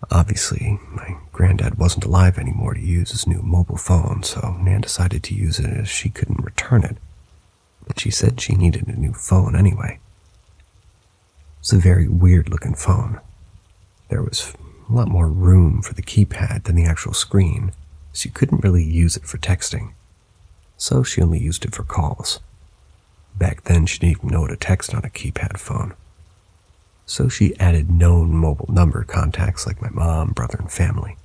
Obviously, my granddad wasn't alive anymore to use his new mobile phone, so Nan decided to use it as she couldn't return it. But she said she needed a new phone anyway. It was a very weird-looking phone. There was a lot more room for the keypad than the actual screen, so you couldn't really use it for texting. So she only used it for calls. Back then, she didn't even know how to text on a keypad phone. So she added known mobile number contacts like my mom, brother, and family.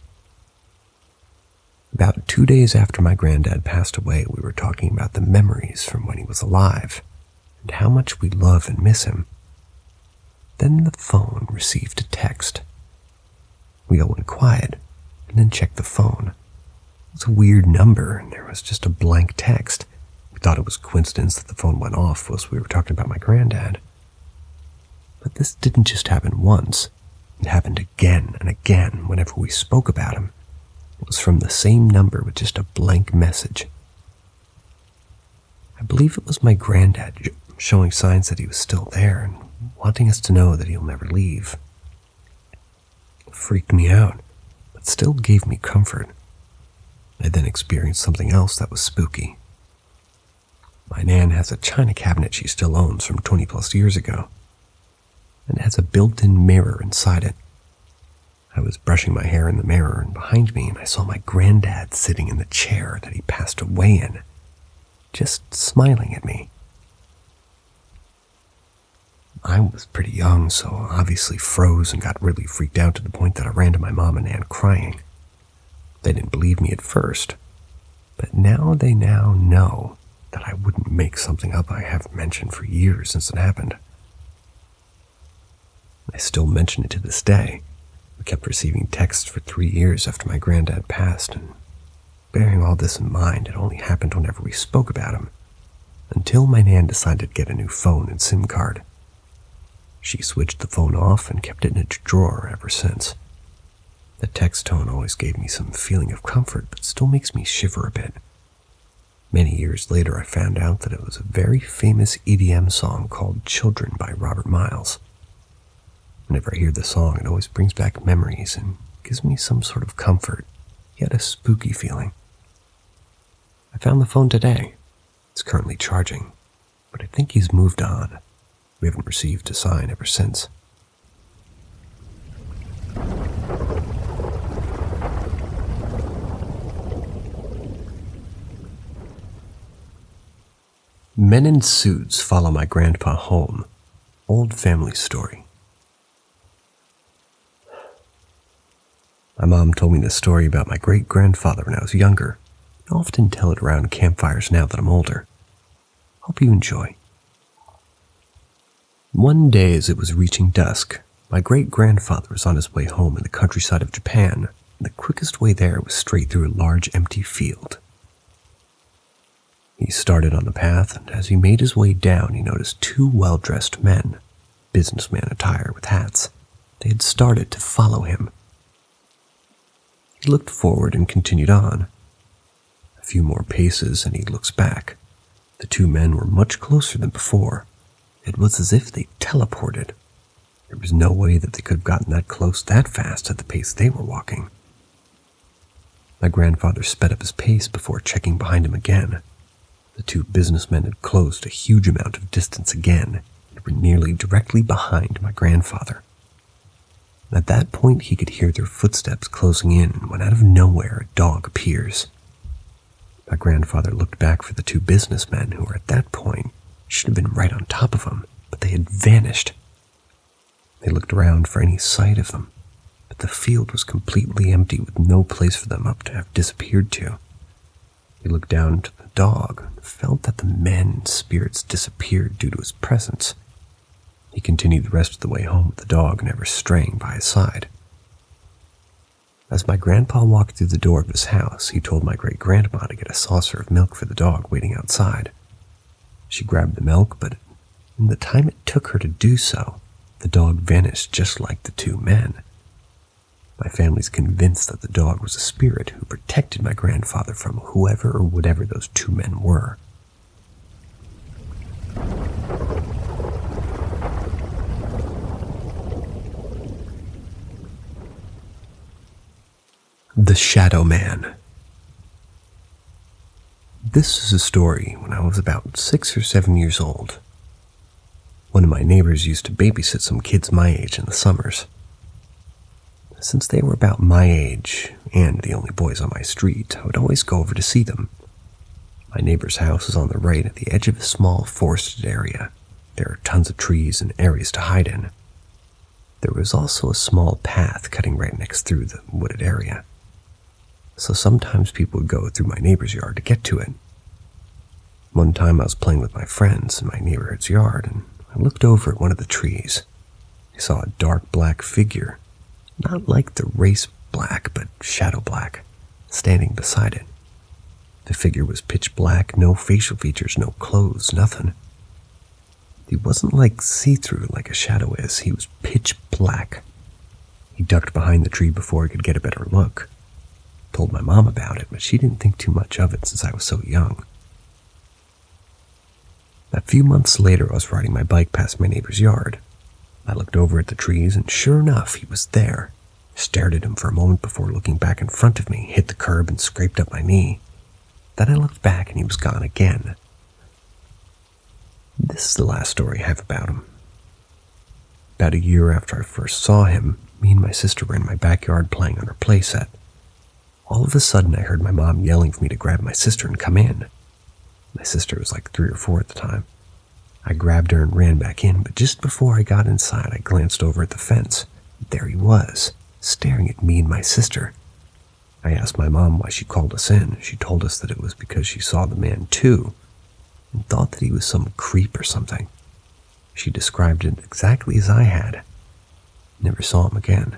About 2 days after my granddad passed away, we were talking about the memories from when he was alive and how much we love and miss him. Then the phone received a text. We all went quiet and then checked the phone. It was a weird number and there was just a blank text. We thought it was coincidence that the phone went off whilst we were talking about my granddad. But this didn't just happen once. It happened again and again whenever we spoke about him. It was from the same number with just a blank message. I believe it was my granddad showing signs that he was still there and wanting us to know that he'll never leave. It freaked me out, but still gave me comfort. I then experienced something else that was spooky. My Nan has a china cabinet she still owns from 20 plus years ago, and it has a built-in mirror inside it. I was brushing my hair in the mirror, and behind me, I saw my granddad sitting in the chair that he passed away in, just smiling at me. I was pretty young, so obviously froze and got really freaked out to the point that I ran to my mom and Nan crying. They didn't believe me at first, but now they know that I wouldn't make something up I haven't mentioned for years since it happened. I still mention it to this day. We kept receiving texts for 3 years after my granddad passed, and bearing all this in mind, it only happened whenever we spoke about him, until my Nan decided to get a new phone and SIM card. She switched the phone off and kept it in its drawer ever since. The text tone always gave me some feeling of comfort, but still makes me shiver a bit. Many years later, I found out that it was a very famous EDM song called Children by Robert Miles. Whenever I hear the song, it always brings back memories and gives me some sort of comfort, yet a spooky feeling. I found the phone today. It's currently charging, but I think he's moved on. We haven't received a sign ever since. Men in suits follow my grandpa home. Old family story. My mom told me this story about my great-grandfather when I was younger. I often tell it around campfires now that I'm older. Hope you enjoy. One day as it was reaching dusk, my great-grandfather was on his way home in the countryside of Japan, and the quickest way there was straight through a large empty field. He started on the path, and as he made his way down, he noticed 2 well-dressed men, businessman attire with hats. They had started to follow him. He looked forward and continued on. A few more paces, and he looks back. The 2 men were much closer than before. It was as if they teleported. There was no way that they could have gotten that close that fast at the pace they were walking. My grandfather sped up his pace before checking behind him again. The 2 businessmen had closed a huge amount of distance again and were nearly directly behind my grandfather. At that point, he could hear their footsteps closing in when out of nowhere a dog appears. My grandfather looked back for the 2 businessmen who were at that point should have been right on top of him, but they had vanished. They looked around for any sight of them, but the field was completely empty with no place for them up to have disappeared to. He looked down to the dog and felt that the men's spirits disappeared due to his presence. He continued the rest of the way home with the dog never straying by his side. As my grandpa walked through the door of his house, he told my great-grandma to get a saucer of milk for the dog waiting outside. She grabbed the milk, but in the time it took her to do so, the dog vanished just like the 2 men. My family's convinced that the dog was a spirit who protected my grandfather from whoever or whatever those two men were. The Shadow Man. This is a story when I was about 6 or 7 years old. One of my neighbors used to babysit some kids my age in the summers. Since they were about my age, and the only boys on my street, I would always go over to see them. My neighbor's house is on the right at the edge of a small forested area. There are tons of trees and areas to hide in. There was also a small path cutting right next through the wooded area. So sometimes people would go through my neighbor's yard to get to it. One time I was playing with my friends in my neighborhood's yard, and I looked over at one of the trees. I saw a dark black figure, not like the race black, but shadow black, standing beside it. The figure was pitch black, no facial features, no clothes, nothing. He wasn't like see-through like a shadow is. He was pitch black. He ducked behind the tree before I could get a better look. Told my mom about it, but she didn't think too much of it since I was so young. A few months later, I was riding my bike past my neighbor's yard. I looked over at the trees, and sure enough, he was there. Stared at him for a moment before looking back in front of me, hit the curb, and scraped up my knee. Then I looked back, and he was gone again. This is the last story I have about him. About a year after I first saw him, me and my sister were in my backyard playing on her playset. All of a sudden, I heard my mom yelling for me to grab my sister and come in. My sister was like 3 or 4 at the time. I grabbed her and ran back in, but just before I got inside, I glanced over at the fence. There he was, staring at me and my sister. I asked my mom why she called us in. She told us that it was because she saw the man too, and thought that he was some creep or something. She described it exactly as I had. Never saw him again.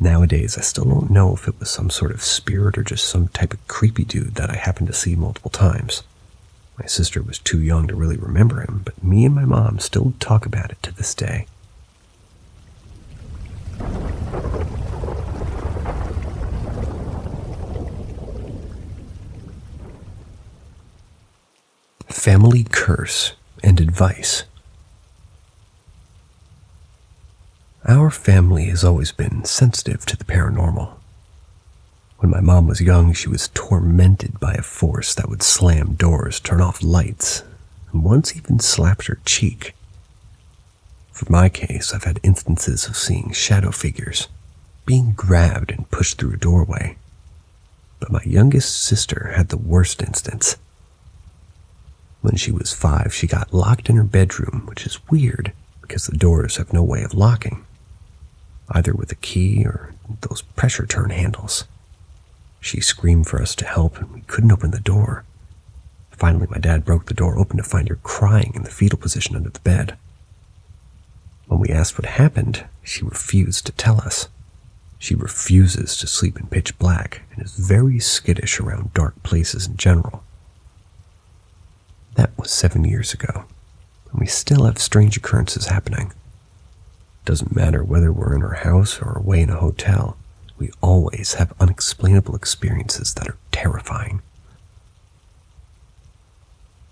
Nowadays, I still don't know if it was some sort of spirit or just some type of creepy dude that I happened to see multiple times. My sister was too young to really remember him, but me and my mom still talk about it to this day. Family curse and advice. Our family has always been sensitive to the paranormal. When my mom was young, she was tormented by a force that would slam doors, turn off lights, and once even slapped her cheek. For my case, I've had instances of seeing shadow figures, being grabbed and pushed through a doorway. But my youngest sister had the worst instance. When she was 5, she got locked in her bedroom, which is weird because the doors have no way of locking, either with a key or those pressure turn handles. She screamed for us to help, and we couldn't open the door. Finally, my dad broke the door open to find her crying in the fetal position under the bed. When we asked what happened, she refused to tell us. She refuses to sleep in pitch black and is very skittish around dark places in general. That was 7 years ago, and we still have strange occurrences happening. Doesn't matter whether we're in our house or away in a hotel, we always have unexplainable experiences that are terrifying.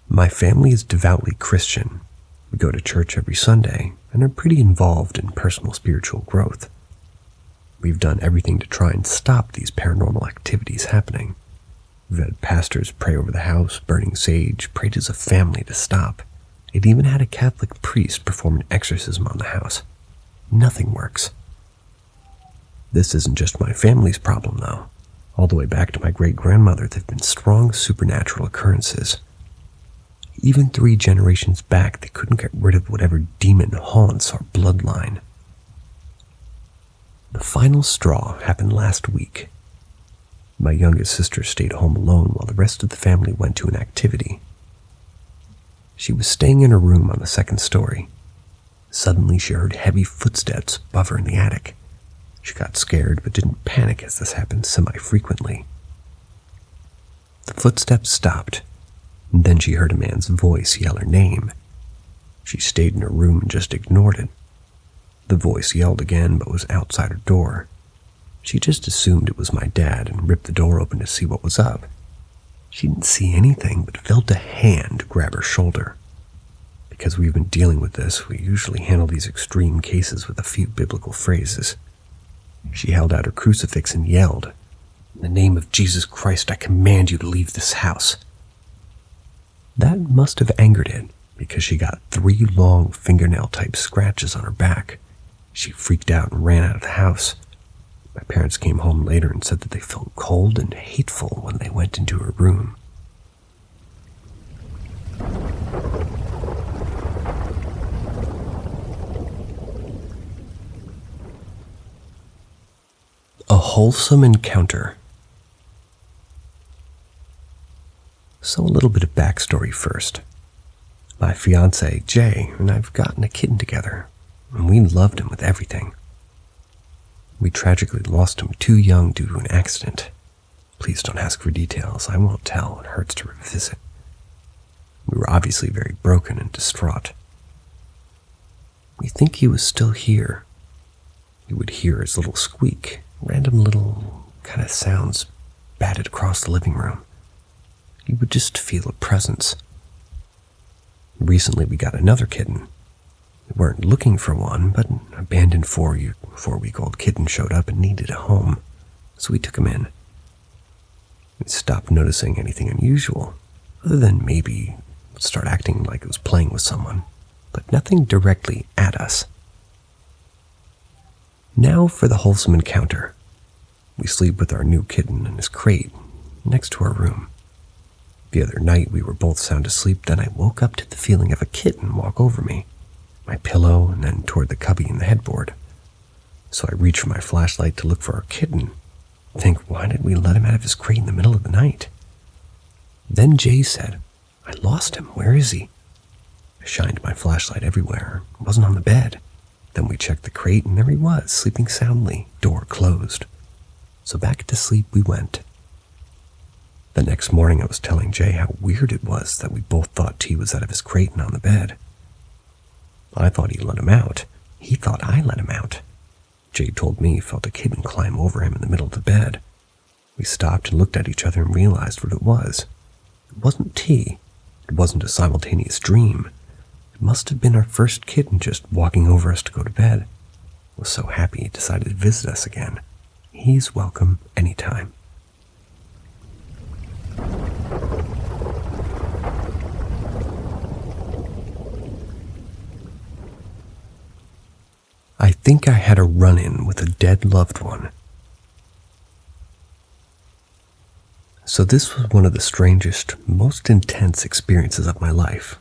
My family is devoutly Christian. We go to church every Sunday and are pretty involved in personal spiritual growth. We've done everything to try and stop these paranormal activities happening. We've had pastors pray over the house, burning sage, prayed as a family to stop. It even had a Catholic priest perform an exorcism on the house. Nothing works. This isn't just my family's problem, though. All the way back to my great-grandmother, there have been strong supernatural occurrences. Even 3 generations back, they couldn't get rid of whatever demon haunts our bloodline. The final straw happened last week. My youngest sister stayed home alone while the rest of the family went to an activity. She was staying in her room on the 2nd story. Suddenly, she heard heavy footsteps above her in the attic. She got scared but didn't panic as this happened semi-frequently. The footsteps stopped, and then she heard a man's voice yell her name. She stayed in her room and just ignored it. The voice yelled again but was outside her door. She just assumed it was my dad and ripped the door open to see what was up. She didn't see anything but felt a hand grab her shoulder. Because we've been dealing with this, we usually handle these extreme cases with a few biblical phrases. She held out her crucifix and yelled, "In the name of Jesus Christ, I command you to leave this house." That must have angered it, because she got 3 long fingernail-type scratches on her back. She freaked out and ran out of the house. My parents came home later and said that they felt cold and hateful when they went into her room. A wholesome encounter. So a little bit of backstory first. My fiance, Jay, and I've gotten a kitten together, and we loved him with everything. We tragically lost him too young due to an accident. Please don't ask for details. I won't tell. It hurts to revisit. We were obviously very broken and distraught. We think he was still here. You would hear his little squeak, random little kind of sounds batted across the living room. You would just feel a presence. Recently we got another kitten. We weren't looking for one, but an abandoned 4-week-old kitten showed up and needed a home, so we took him in. We stopped noticing anything unusual, other than maybe it would start acting like it was playing with someone, but nothing directly at us. Now for the wholesome encounter. We sleep with our new kitten in his crate next to our room. The other night we were both sound asleep, then I woke up to the feeling of a kitten walk over me, my pillow, and then toward the cubby in the headboard. So I reached for my flashlight to look for our kitten. Think, why did we let him out of his crate in the middle of the night? Then Jay said, "I lost him. Where is he?" I shined my flashlight everywhere. He wasn't on the bed. Then we checked the crate, and there he was, sleeping soundly, door closed. So back to sleep we went. The next morning I was telling Jay how weird it was that we both thought T was out of his crate and on the bed. I thought he let him out. He thought I let him out. Jay told me he felt a kitten climb over him in the middle of the bed. We stopped and looked at each other and realized what it was. It wasn't T. It wasn't a simultaneous dream. It must have been our first kitten just walking over us to go to bed. I was so happy he decided to visit us again. He's welcome anytime. I think I had a run-in with a dead loved one. So this was one of the strangest, most intense experiences of my life.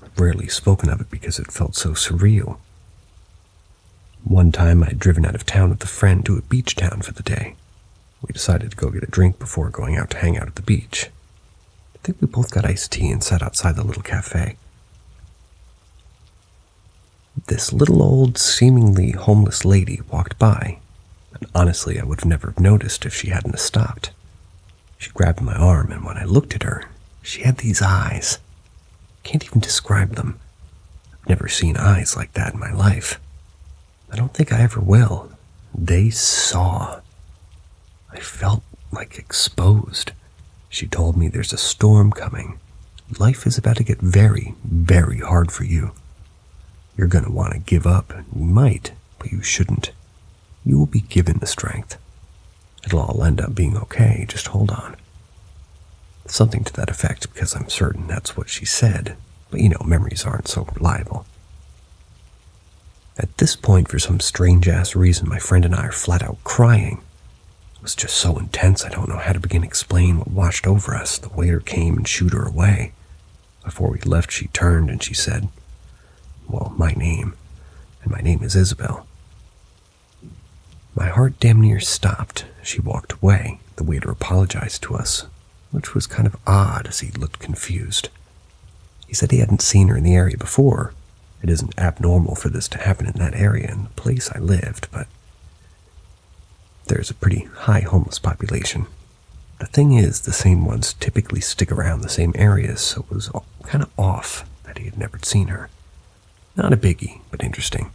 I've rarely spoken of it because it felt so surreal. One time I'd driven out of town with a friend to a beach town for the day. We decided to go get a drink before going out to hang out at the beach. I think we both got iced tea and sat outside the little cafe. This little old, seemingly homeless lady walked by, and honestly I would have never noticed if she hadn't stopped. She grabbed my arm, and when I looked at her, she had these eyes. Can't even describe them. I've never seen eyes like that in my life. I don't think I ever will. They saw. I felt like exposed. She told me there's a storm coming. Life is about to get very, very hard for you. You're going to want to give up, and you might, but you shouldn't. You will be given the strength. It'll all end up being okay, just hold on. Something to that effect, because I'm certain that's what she said, but memories aren't so reliable. At this point, for some strange-ass reason, my friend and I are flat out crying. It was just so intense I don't know how to begin to explain what washed over us. The waiter came and shooed her away. Before we left, she turned and she said, "Well, my name, and my name is Isabel." My heart damn near stopped. She walked away. The waiter apologized to us, which was kind of odd as he looked confused. He said he hadn't seen her in the area before. It isn't abnormal for this to happen in that area in the place I lived, but there's a pretty high homeless population. The thing is, the same ones typically stick around the same areas, so it was kind of off that he had never seen her. Not a biggie, but interesting.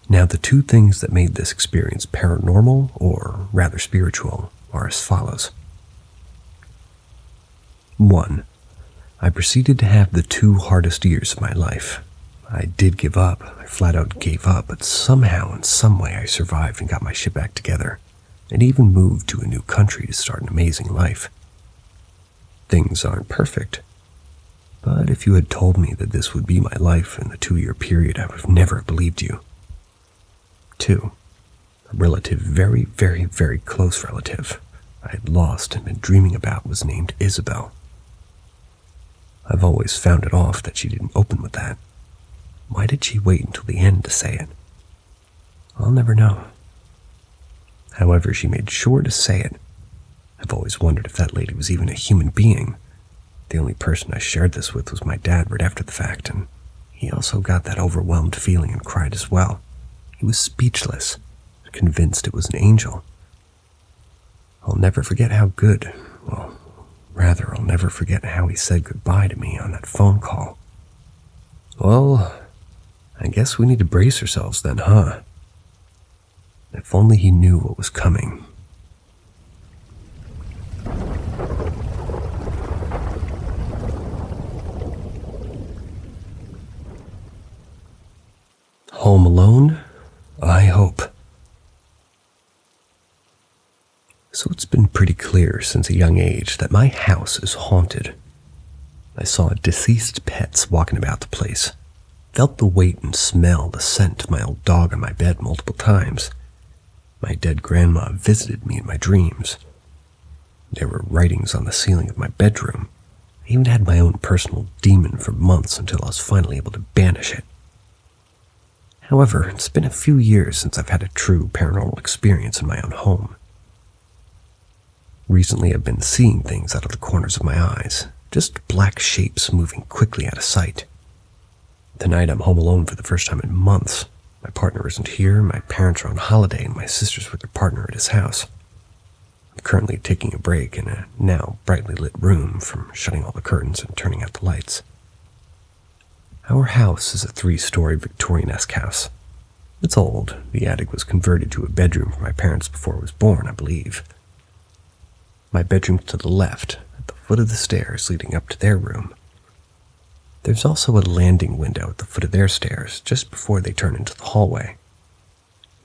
Now, the two things that made this experience paranormal, or rather spiritual, are as follows. 1. I proceeded to have the 2 hardest years of my life. I did give up. I flat out gave up, but somehow, in some way, I survived and got my shit back together, and even moved to a new country to start an amazing life. Things aren't perfect, but if you had told me that this would be my life in the 2-year period, I would have never believed you. 2. A relative, very, very, very close relative I had lost and been dreaming about was named Isabel. I've always found it off that she didn't open with that. Why did she wait until the end to say it? I'll never know. However, she made sure to say it. I've always wondered if that lady was even a human being. The only person I shared this with was my dad right after the fact, and he also got that overwhelmed feeling and cried as well. He was speechless, convinced it was an angel. I'll never forget how good, well, rather, I'll never forget how he said goodbye to me on that phone call. Well, I guess we need to brace ourselves then, huh? If only he knew what was coming. Home alone? I hope. So it's been pretty clear since a young age that my house is haunted. I saw deceased pets walking about the place, felt the weight and smell, the scent of my old dog on my bed multiple times. My dead grandma visited me in my dreams. There were writings on the ceiling of my bedroom. I even had my own personal demon for months until I was finally able to banish it. However, it's been a few years since I've had a true paranormal experience in my own home. Recently, I've been seeing things out of the corners of my eyes, just black shapes moving quickly out of sight. Tonight, I'm home alone for the first time in months. My partner isn't here, my parents are on holiday, and my sister's with their partner at his house. I'm currently taking a break in a now brightly lit room from shutting all the curtains and turning out the lights. Our house is a 3-story Victorian-esque house. It's old. The attic was converted to a bedroom for my parents before I was born, I believe. My bedroom's to the left, at the foot of the stairs leading up to their room. There's also a landing window at the foot of their stairs, just before they turn into the hallway.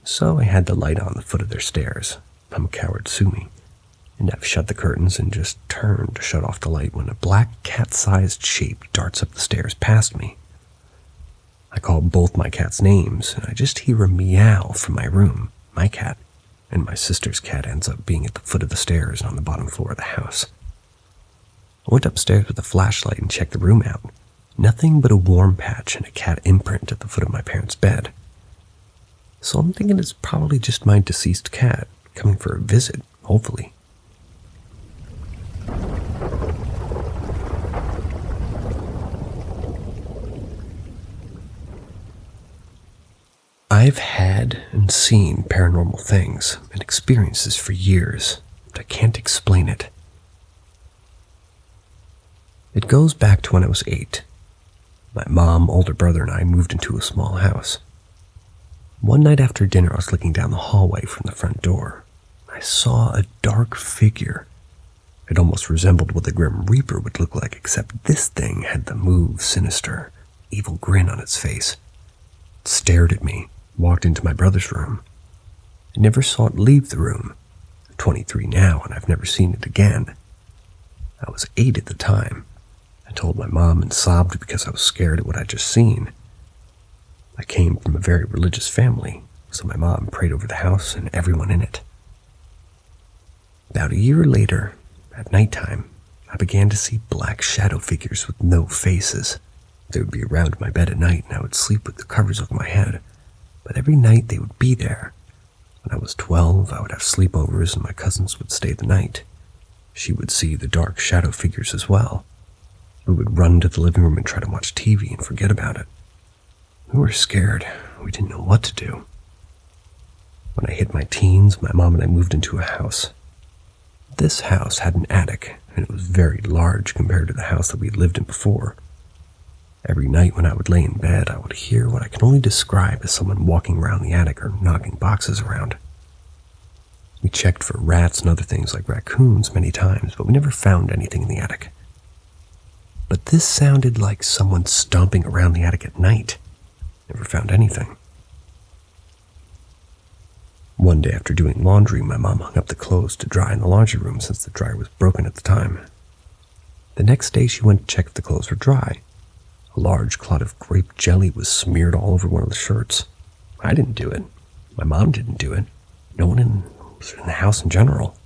So I had the light on the foot of their stairs. I'm a coward, sue me. And I've shut the curtains and just turned to shut off the light when a black cat-sized shape darts up the stairs past me. I call both my cats' names, and I just hear a meow from my room, my cat, and my sister's cat ends up being at the foot of the stairs on the bottom floor of the house. I went upstairs with a flashlight and checked the room out. Nothing but a warm patch and a cat imprint at the foot of my parents' bed. So I'm thinking it's probably just my deceased cat coming for a visit, hopefully. I've had and seen paranormal things and experiences for years, but I can't explain it. It goes back to when I was 8. My mom, older brother, and I moved into a small house. One night after dinner, I was looking down the hallway from the front door. I saw a dark figure. It almost resembled what the Grim Reaper would look like, except this thing had the move, sinister, evil grin on its face. It stared at me, walked into my brother's room. I never saw it leave the room. I'm 23 now, and I've never seen it again. I was 8 at the time. I told my mom and sobbed because I was scared at what I'd just seen. I came from a very religious family, so my mom prayed over the house and everyone in it. About a year later, at nighttime, I began to see black shadow figures with no faces. They would be around my bed at night, and I would sleep with the covers over my head. But every night they would be there. When I was 12, I would have sleepovers and my cousins would stay the night. She would see the dark shadow figures as well. We would run to the living room and try to watch TV and forget about it. We were scared. We didn't know what to do. When I hit my teens, my mom and I moved into a house. This house had an attic, and it was very large compared to the house that we had lived in before. Every night when I would lay in bed, I would hear what I can only describe as someone walking around the attic or knocking boxes around. We checked for rats and other things like raccoons many times, but we never found anything in the attic. But this sounded like someone stomping around the attic at night. Never found anything. One day after doing laundry, my mom hung up the clothes to dry in the laundry room since the dryer was broken at the time. The next day she went to check if the clothes were dry. A large clot of grape jelly was smeared all over one of the shirts. I didn't do it. My mom didn't do it. No one was in the house in general.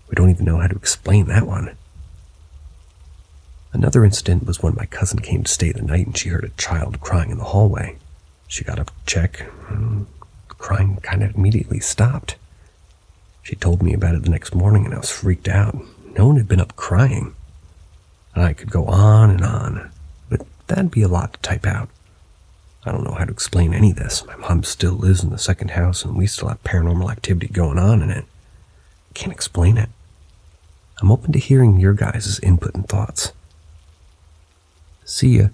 We don't even know how to explain that one. Another incident was when my cousin came to stay the night and she heard a child crying in the hallway. She got up to check, and the crying kind of immediately stopped. She told me about it the next morning and I was freaked out. No one had been up crying. I could go on and on, but that'd be a lot to type out. I don't know how to explain any of this. My mom still lives in the second house and we still have paranormal activity going on in it. I can't explain it. I'm open to hearing your guys' input and thoughts. See ya.